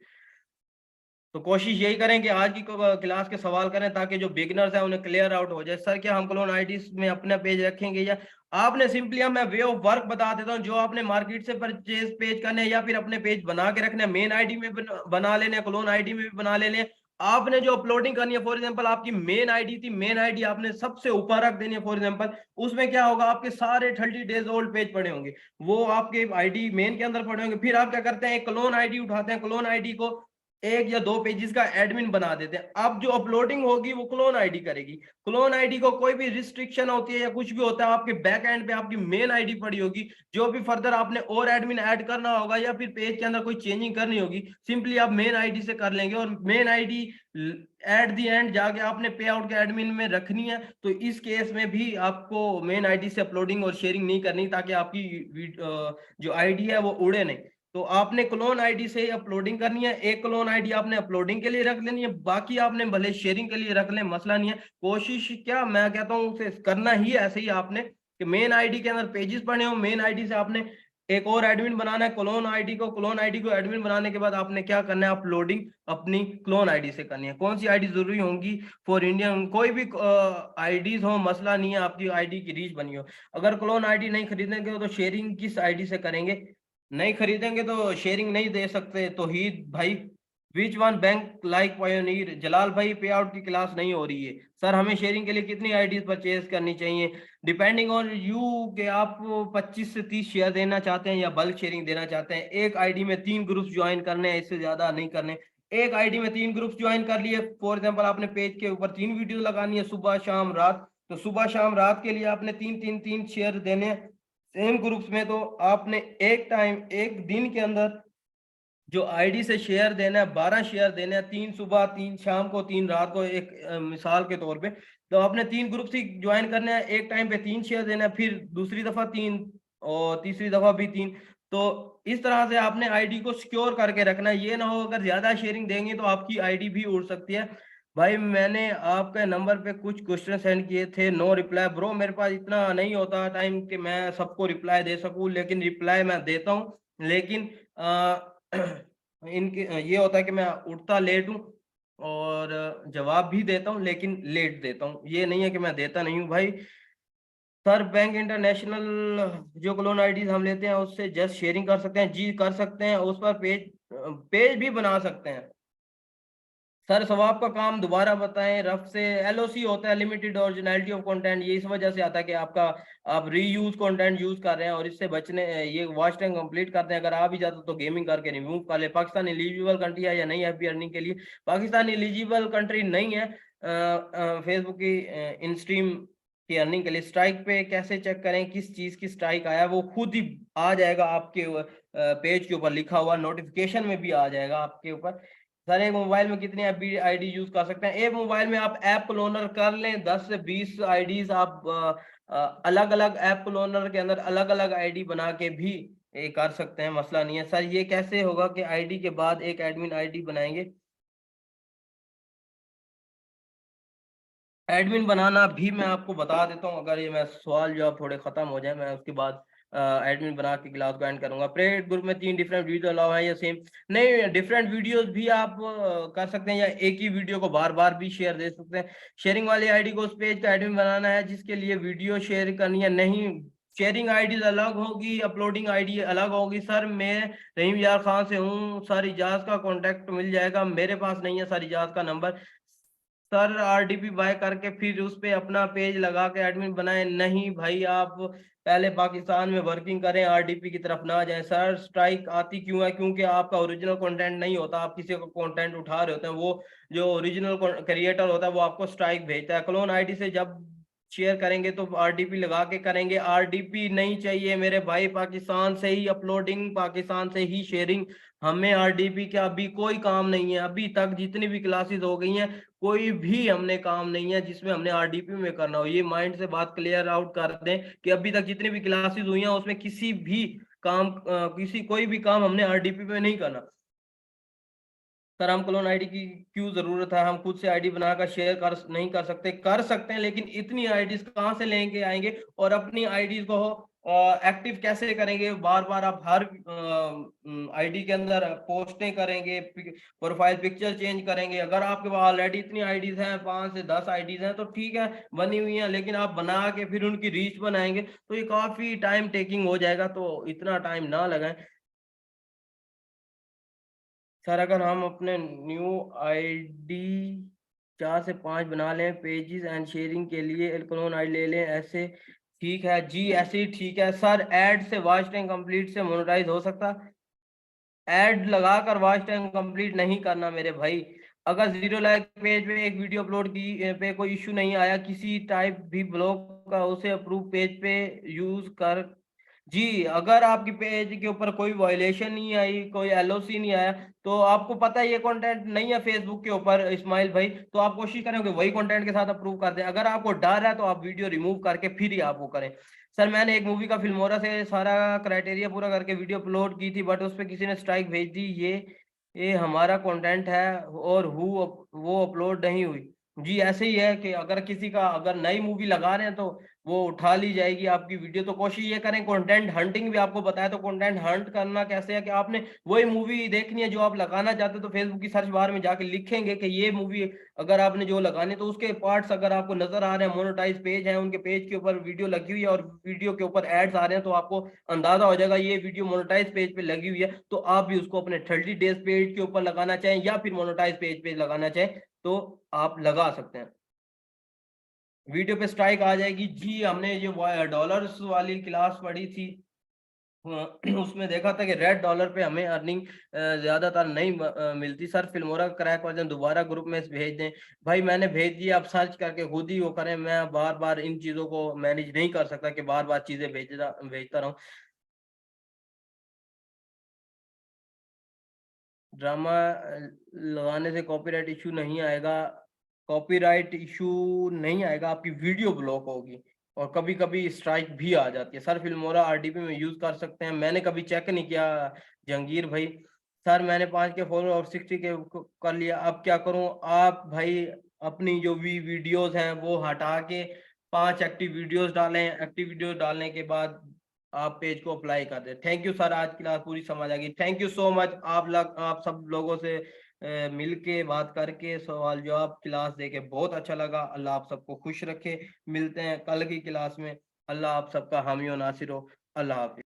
तो कोशिश यही करें कि आज की क्लास के सवाल करें ताकि जो बिगनर्स हैं उन्हें क्लियर आउट हो जाए। सर क्या हम क्लोन आईडीज में अपना पेज रखेंगे या आपने सिंपली, हम मैं वे ऑफ वर्क बता देता हूँ। जो आपने मार्केट से परचेज पेज करने या फिर अपने पेज बना के रखने, मेन आईडी में बना लेने, क्लोन आईडी में भी बना लेने। आपने जो अपलोडिंग करनी है, फॉर एग्जांपल आपकी मेन आईडी थी, मेन आईडी आपने सबसे ऊपर रख देनी है फॉर एग्जांपल। उसमें क्या होगा, आपके सारे 30 डेज ओल्ड पेज पड़े होंगे, वो आपके आईडी मेन के अंदर पड़े होंगे। फिर आप क्या करते हैं, एक क्लोन आईडी उठाते हैं, क्लोन आईडी को 1 या 2 पेजेस का एडमिन बना देते हैं। अब जो अपलोडिंग होगी वो क्लोन आईडी करेगी। क्लोन आईडी को कोई भी रिस्ट्रिक्शन होती है या कुछ भी होता है, आपके बैक एंड पे आपकी मेन आईडी पड़ी होगी। जो भी फर्दर आपने और एडमिन ऐड करना होगा या फिर पेज के अंदर कोई चेंजिंग करनी होगी, सिंपली आप मेन आईडी से कर लेंगे। और main ID at the end जाके आपने पे आउट के एडमिन में रखनी है। तो इस केस में भी आपको मेन आईडी से अपलोडिंग और शेयरिंग नहीं करनी, ताकि आपकी जो आईडी है वो उड़े नहीं। तो आपने क्लोन आईडी से अपलोडिंग करनी है। एक क्लोन आईडी आपने अपलोडिंग के लिए रख लेनी है, बाकी आपने भले शेयरिंग के लिए रख ले, मसला नहीं है। कोशिश क्या मैं कहता हूँ उसे करना ही ऐसे ही आपने, कि मेन आईडी के अंदर पेजेस पड़े हो, मेन आईडी से आपने एक और एडमिन बनाना है क्लोन आईडी को। क्लोन आईडी को एडमिन बनाने के बाद आपने क्या करना है, अपलोडिंग अपनी क्लोन आईडी से करनी है। कौन सी आईडी जरूरी होंगी? फॉर इंडियन कोई भी आईडीज हो, मसला नहीं है, आपकी आईडी की रीच बनी हो। अगर क्लोन आईडी नहीं खरीदेंगे तो शेयरिंग किस आईडी से करेंगे? नहीं खरीदेंगे तो शेयरिंग नहीं दे सकते। तो ही भाई, which one bank like pioneer? Jalal भाई पे आउट की क्लास नहीं हो रही है। सर हमें शेयरिंग के लिए कितनी आईडीज परचेज करनी चाहिए? डिपेंडिंग ऑन यू कि आप 25 से 30 शेयर देना चाहते हैं या बल्क शेयरिंग देना चाहते हैं। एक आईडी में 3 ग्रुप्स ज्वाइन करने हैं, इससे ज्यादा नहीं करने। एक आईडी में 3 ग्रुप्स ज्वाइन कर लिए, फॉर एग्जाम्पल आपने पेज के ऊपर 3 वीडियो लगानी है सुबह शाम रात, तो सुबह शाम रात के लिए आपने 3 शेयर देने हैं सेम ग्रुप्स में। तो आपने एक टाइम, एक दिन के अंदर जो आईडी से शेयर देना है, 12 शेयर देने हैं, 3 सुबह 3 शाम को 3 रात को। एक मिसाल के तौर पे, तो आपने 3 ग्रुप ही ज्वाइन करने हैं, एक टाइम पे 3 शेयर देना है, फिर दूसरी दफा 3 और तीसरी दफा भी 3। तो इस तरह से आपने आईडी को सिक्योर करके रखना है। ये ना हो अगर ज्यादा शेयरिंग देंगे तो आपकी आईडी भी उड़ सकती है। भाई मैंने आपके नंबर पे कुछ क्वेश्चन सेंड किए थे, नो रिप्लाई। ब्रो मेरे पास इतना नहीं होता टाइम कि मैं सबको रिप्लाई दे सकूं, लेकिन रिप्लाई मैं देता हूं। लेकिन इनके ये होता है कि मैं उठता लेट हूँ और जवाब भी देता हूँ, लेकिन लेट देता हूँ। ये नहीं है कि मैं देता नहीं हूँ भाई। सर बैंक इंटरनेशनल जो क्लोन आईडीज हम लेते हैं उससे जस्ट शेयरिंग कर सकते हैं? जी कर सकते हैं, उस पर पेज पेज भी बना सकते हैं। सर सवाब का काम दोबारा बताएं। रफ से एलओसी होता है, लिमिटेड ओरिजिनलिटी ऑफ कंटेंट। ये इस वजह से आता है कि आपका आप रीयूज कंटेंट यूज कर रहे हैं, और इससे बचने ये वॉच टाइम कंप्लीट करते हैं। अगर आ भी जाता तो गेमिंग करके रिमूव कर ले। पाकिस्तान एलिजिबल कंट्री है या नहीं एफबी अर्निंग के लिए? पाकिस्तान एलिजिबल कंट्री नहीं है फेसबुक की इन स्ट्रीम की अर्निंग के लिए। स्ट्राइक पे कैसे चेक करें किस चीज की स्ट्राइक आया? वो खुद ही आ जाएगा आपके पेज के ऊपर लिखा हुआ, नोटिफिकेशन में भी आ जाएगा आपके ऊपर। सर एक मोबाइल में कितनी आईडी यूज कर सकते हैं? एक मोबाइल में आप ऐप क्लोनर कर लें, 10 से 20 आईडीज आप अलग अलग ऐप क्लोनर के अंदर अलग अलग आईडी बना के भी ये कर सकते हैं, मसला नहीं है। सर ये कैसे होगा कि आईडी के बाद एक एडमिन आईडी बनाएंगे? एडमिन बनाना भी मैं आपको बता देता हूँ। अगर ये मैं सवाल जवाब थोड़े खत्म हो जाए, मैं उसके बाद एडमिन बना के क्लास को एंड करूंगा। प्राइवेट ग्रुप में 3 डिफरेंट वीडियो अलाउ है या सेम? नहीं, डिफरेंट वीडियोस भी आप कर सकते हैं, या एक ही वीडियो को बार बार भी शेयर दे सकते हैं। शेयरिंग वाली आईडी को उस पेज का एडमिन बनाना है जिसके लिए वीडियो शेयर करनी है? नहीं, शेयरिंग आईडी अलग होगी, अपलोडिंग आईडी अलग होगी। सर मैं रहीम यार खान से हूँ, सर इजाज का कॉन्टेक्ट मिल जाएगा? मेरे पास नहीं है सर इजाज का नंबर। सर आरडीपी बाय करके फिर उस पे अपना पेज लगा के एडमिन बनाए? नहीं भाई, आप पहले पाकिस्तान में वर्किंग करें, आरडीपी की तरफ ना जाएं। सर स्ट्राइक आती क्यों है? क्योंकि आपका ओरिजिनल कंटेंट नहीं होता, आप किसी का कंटेंट उठा रहे होते हैं। वो जो ओरिजिनल क्रिएटर होता है वो आपको स्ट्राइक भेजता है। क्लोन आईडी से जब शेयर करेंगे तो आरडीपी लगा के करेंगे। आरडीपी नहीं चाहिए मेरे भाई, पाकिस्तान से ही अपलोडिंग, पाकिस्तान से ही शेयरिंग। हमें आरडीपी का अभी कोई काम नहीं है। अभी तक जितनी भी क्लासेस हो गई हैं, कोई भी हमने काम नहीं है जिसमें हमने आरडीपी में करना हो। ये माइंड से बात क्लियर आउट कर दें कि अभी तक जितनी भी क्लासेस हुई हैं उसमें किसी भी काम कोई भी काम हमने आरडीपी में नहीं करना। सर हम क्लोन आईडी की क्यों जरूरत है? हम खुद से आईडी बनाकर शेयर नहीं कर सकते? कर सकते हैं, लेकिन इतनी आईडीज कहाँ से लेके आएंगे और अपनी आईडीज को एक्टिव कैसे करेंगे? बार बार आप हर आईडी के अंदर पोस्टें करेंगे, प्रोफाइल पिक्चर चेंज करेंगे। अगर आपके पास ऑलरेडी इतनी आईडीज हैं, 5 से 10 आईडीज हैं, तो ठीक है बनी हुई हैं, लेकिन आप बना के फिर उनकी रीच बनाएंगे तो ये काफी टाइम टेकिंग हो जाएगा, तो इतना टाइम ना लगाएं। सर अगर हम अपने न्यू आईडी 4 से 5 बना लें पेजेस एंड शेयरिंग के लिए, क्लोन आईडी ले लें, ऐसे ठीक है जी? ऐसे ही ठीक है सर। ऐड से वॉच टाइम कंप्लीट से मोनेटाइज हो सकता? ऐड लगाकर वॉच टाइम कंप्लीट नहीं करना मेरे भाई। अगर 0 लाइक पेज पे एक वीडियो अपलोड की पे कोई इशू नहीं आया, किसी टाइप भी ब्लॉग का, उसे अप्रूव पेज पे यूज कर। जी, अगर आपकी पेज के ऊपर कोई वायलेशन नहीं आई, कोई एलओसी नहीं आया, तो आपको पता है ये कंटेंट नहीं है फेसबुक के ऊपर इस्माइल भाई, तो आप कोशिश करें कि वही कंटेंट के साथ अप्रूव कर दें। अगर आपको डर है तो आप वीडियो रिमूव करके फिर ही आप वो करें। सर मैंने एक मूवी का फिल्मोरा से सारा क्राइटेरिया पूरा करके वीडियो अपलोड की थी, बट उस पर किसी ने स्ट्राइक भेज दी। ये हमारा कंटेंट है और वो अपलोड नहीं हुई। जी ऐसे ही है कि अगर किसी का, अगर नई मूवी लगा रहे हैं तो वो उठा ली जाएगी आपकी वीडियो। तो कोशिश ये करें, कंटेंट हंटिंग भी आपको बताया, तो कंटेंट हंट करना कैसे है कि आपने वही मूवी देखनी है जो आप लगाना चाहते हो, तो फेसबुक की सर्च बार में जाके लिखेंगे कि ये मूवी अगर आपने जो लगाने, तो उसके पार्ट्स अगर आपको नजर आ रहे हैं, मोनेटाइज पेज है, उनके पेज के ऊपर वीडियो लगी हुई है और वीडियो के ऊपर एड्स आ रहे हैं, तो आपको अंदाजा हो जाएगा ये वीडियो मोनेटाइज पेज पे लगी हुई है। तो आप भी उसको अपने 30 डेज पेज के ऊपर लगाना चाहें या फिर मोनेटाइज पेज पे लगाना चाहें तो आप लगा सकते हैं। वीडियो पे स्ट्राइक आ जाएगी जी। हमने जो डॉलर्स वाली क्लास पढ़ी थी, उसमें देखा था कि रेड डॉलर पे हमें अर्निंग ज्यादातर नहीं मिलती। सर फिल्मोरा का क्रैक वर्जन दोबारा ग्रुप में भेज दें। भाई मैंने भेज दिया, आप सर्च करके खुद ही वो करें। मैं बार बार इन चीजों को मैनेज नहीं कर सकता कि बार बार चीजें भेजता रहूं। ड्रामा लगाने से कॉपीराइट इशू नहीं आएगा? कॉपीराइट इशू नहीं आएगा, आपकी वीडियो ब्लॉक होगी और कभी कभी स्ट्राइक भी आ जाती है। सर फिल्मोरा आरडीपी में यूज कर सकते हैं? मैंने कभी चेक नहीं किया जंगीर भाई। सर मैंने 5 के फॉलो और 60 के कर लिया, अब क्या करूं? आप भाई अपनी जो भी वीडियोस हैं वो हटा के 5 एक्टिव वीडियोस डालें। एक्टिव वीडियोस डालने के बाद आप पेज को अप्लाई कर दे। थैंक यू सर, आज क्लास पूरी समझ आ गई। Thank you so much. आप सब लोगों से मिल के बात करके सवाल जवाब क्लास देके बहुत अच्छा लगा। अल्लाह आप सबको खुश रखे। मिलते हैं कल की क्लास में। अल्लाह आप सबका हामी और नासिर हो। अल्लाह हाफिज।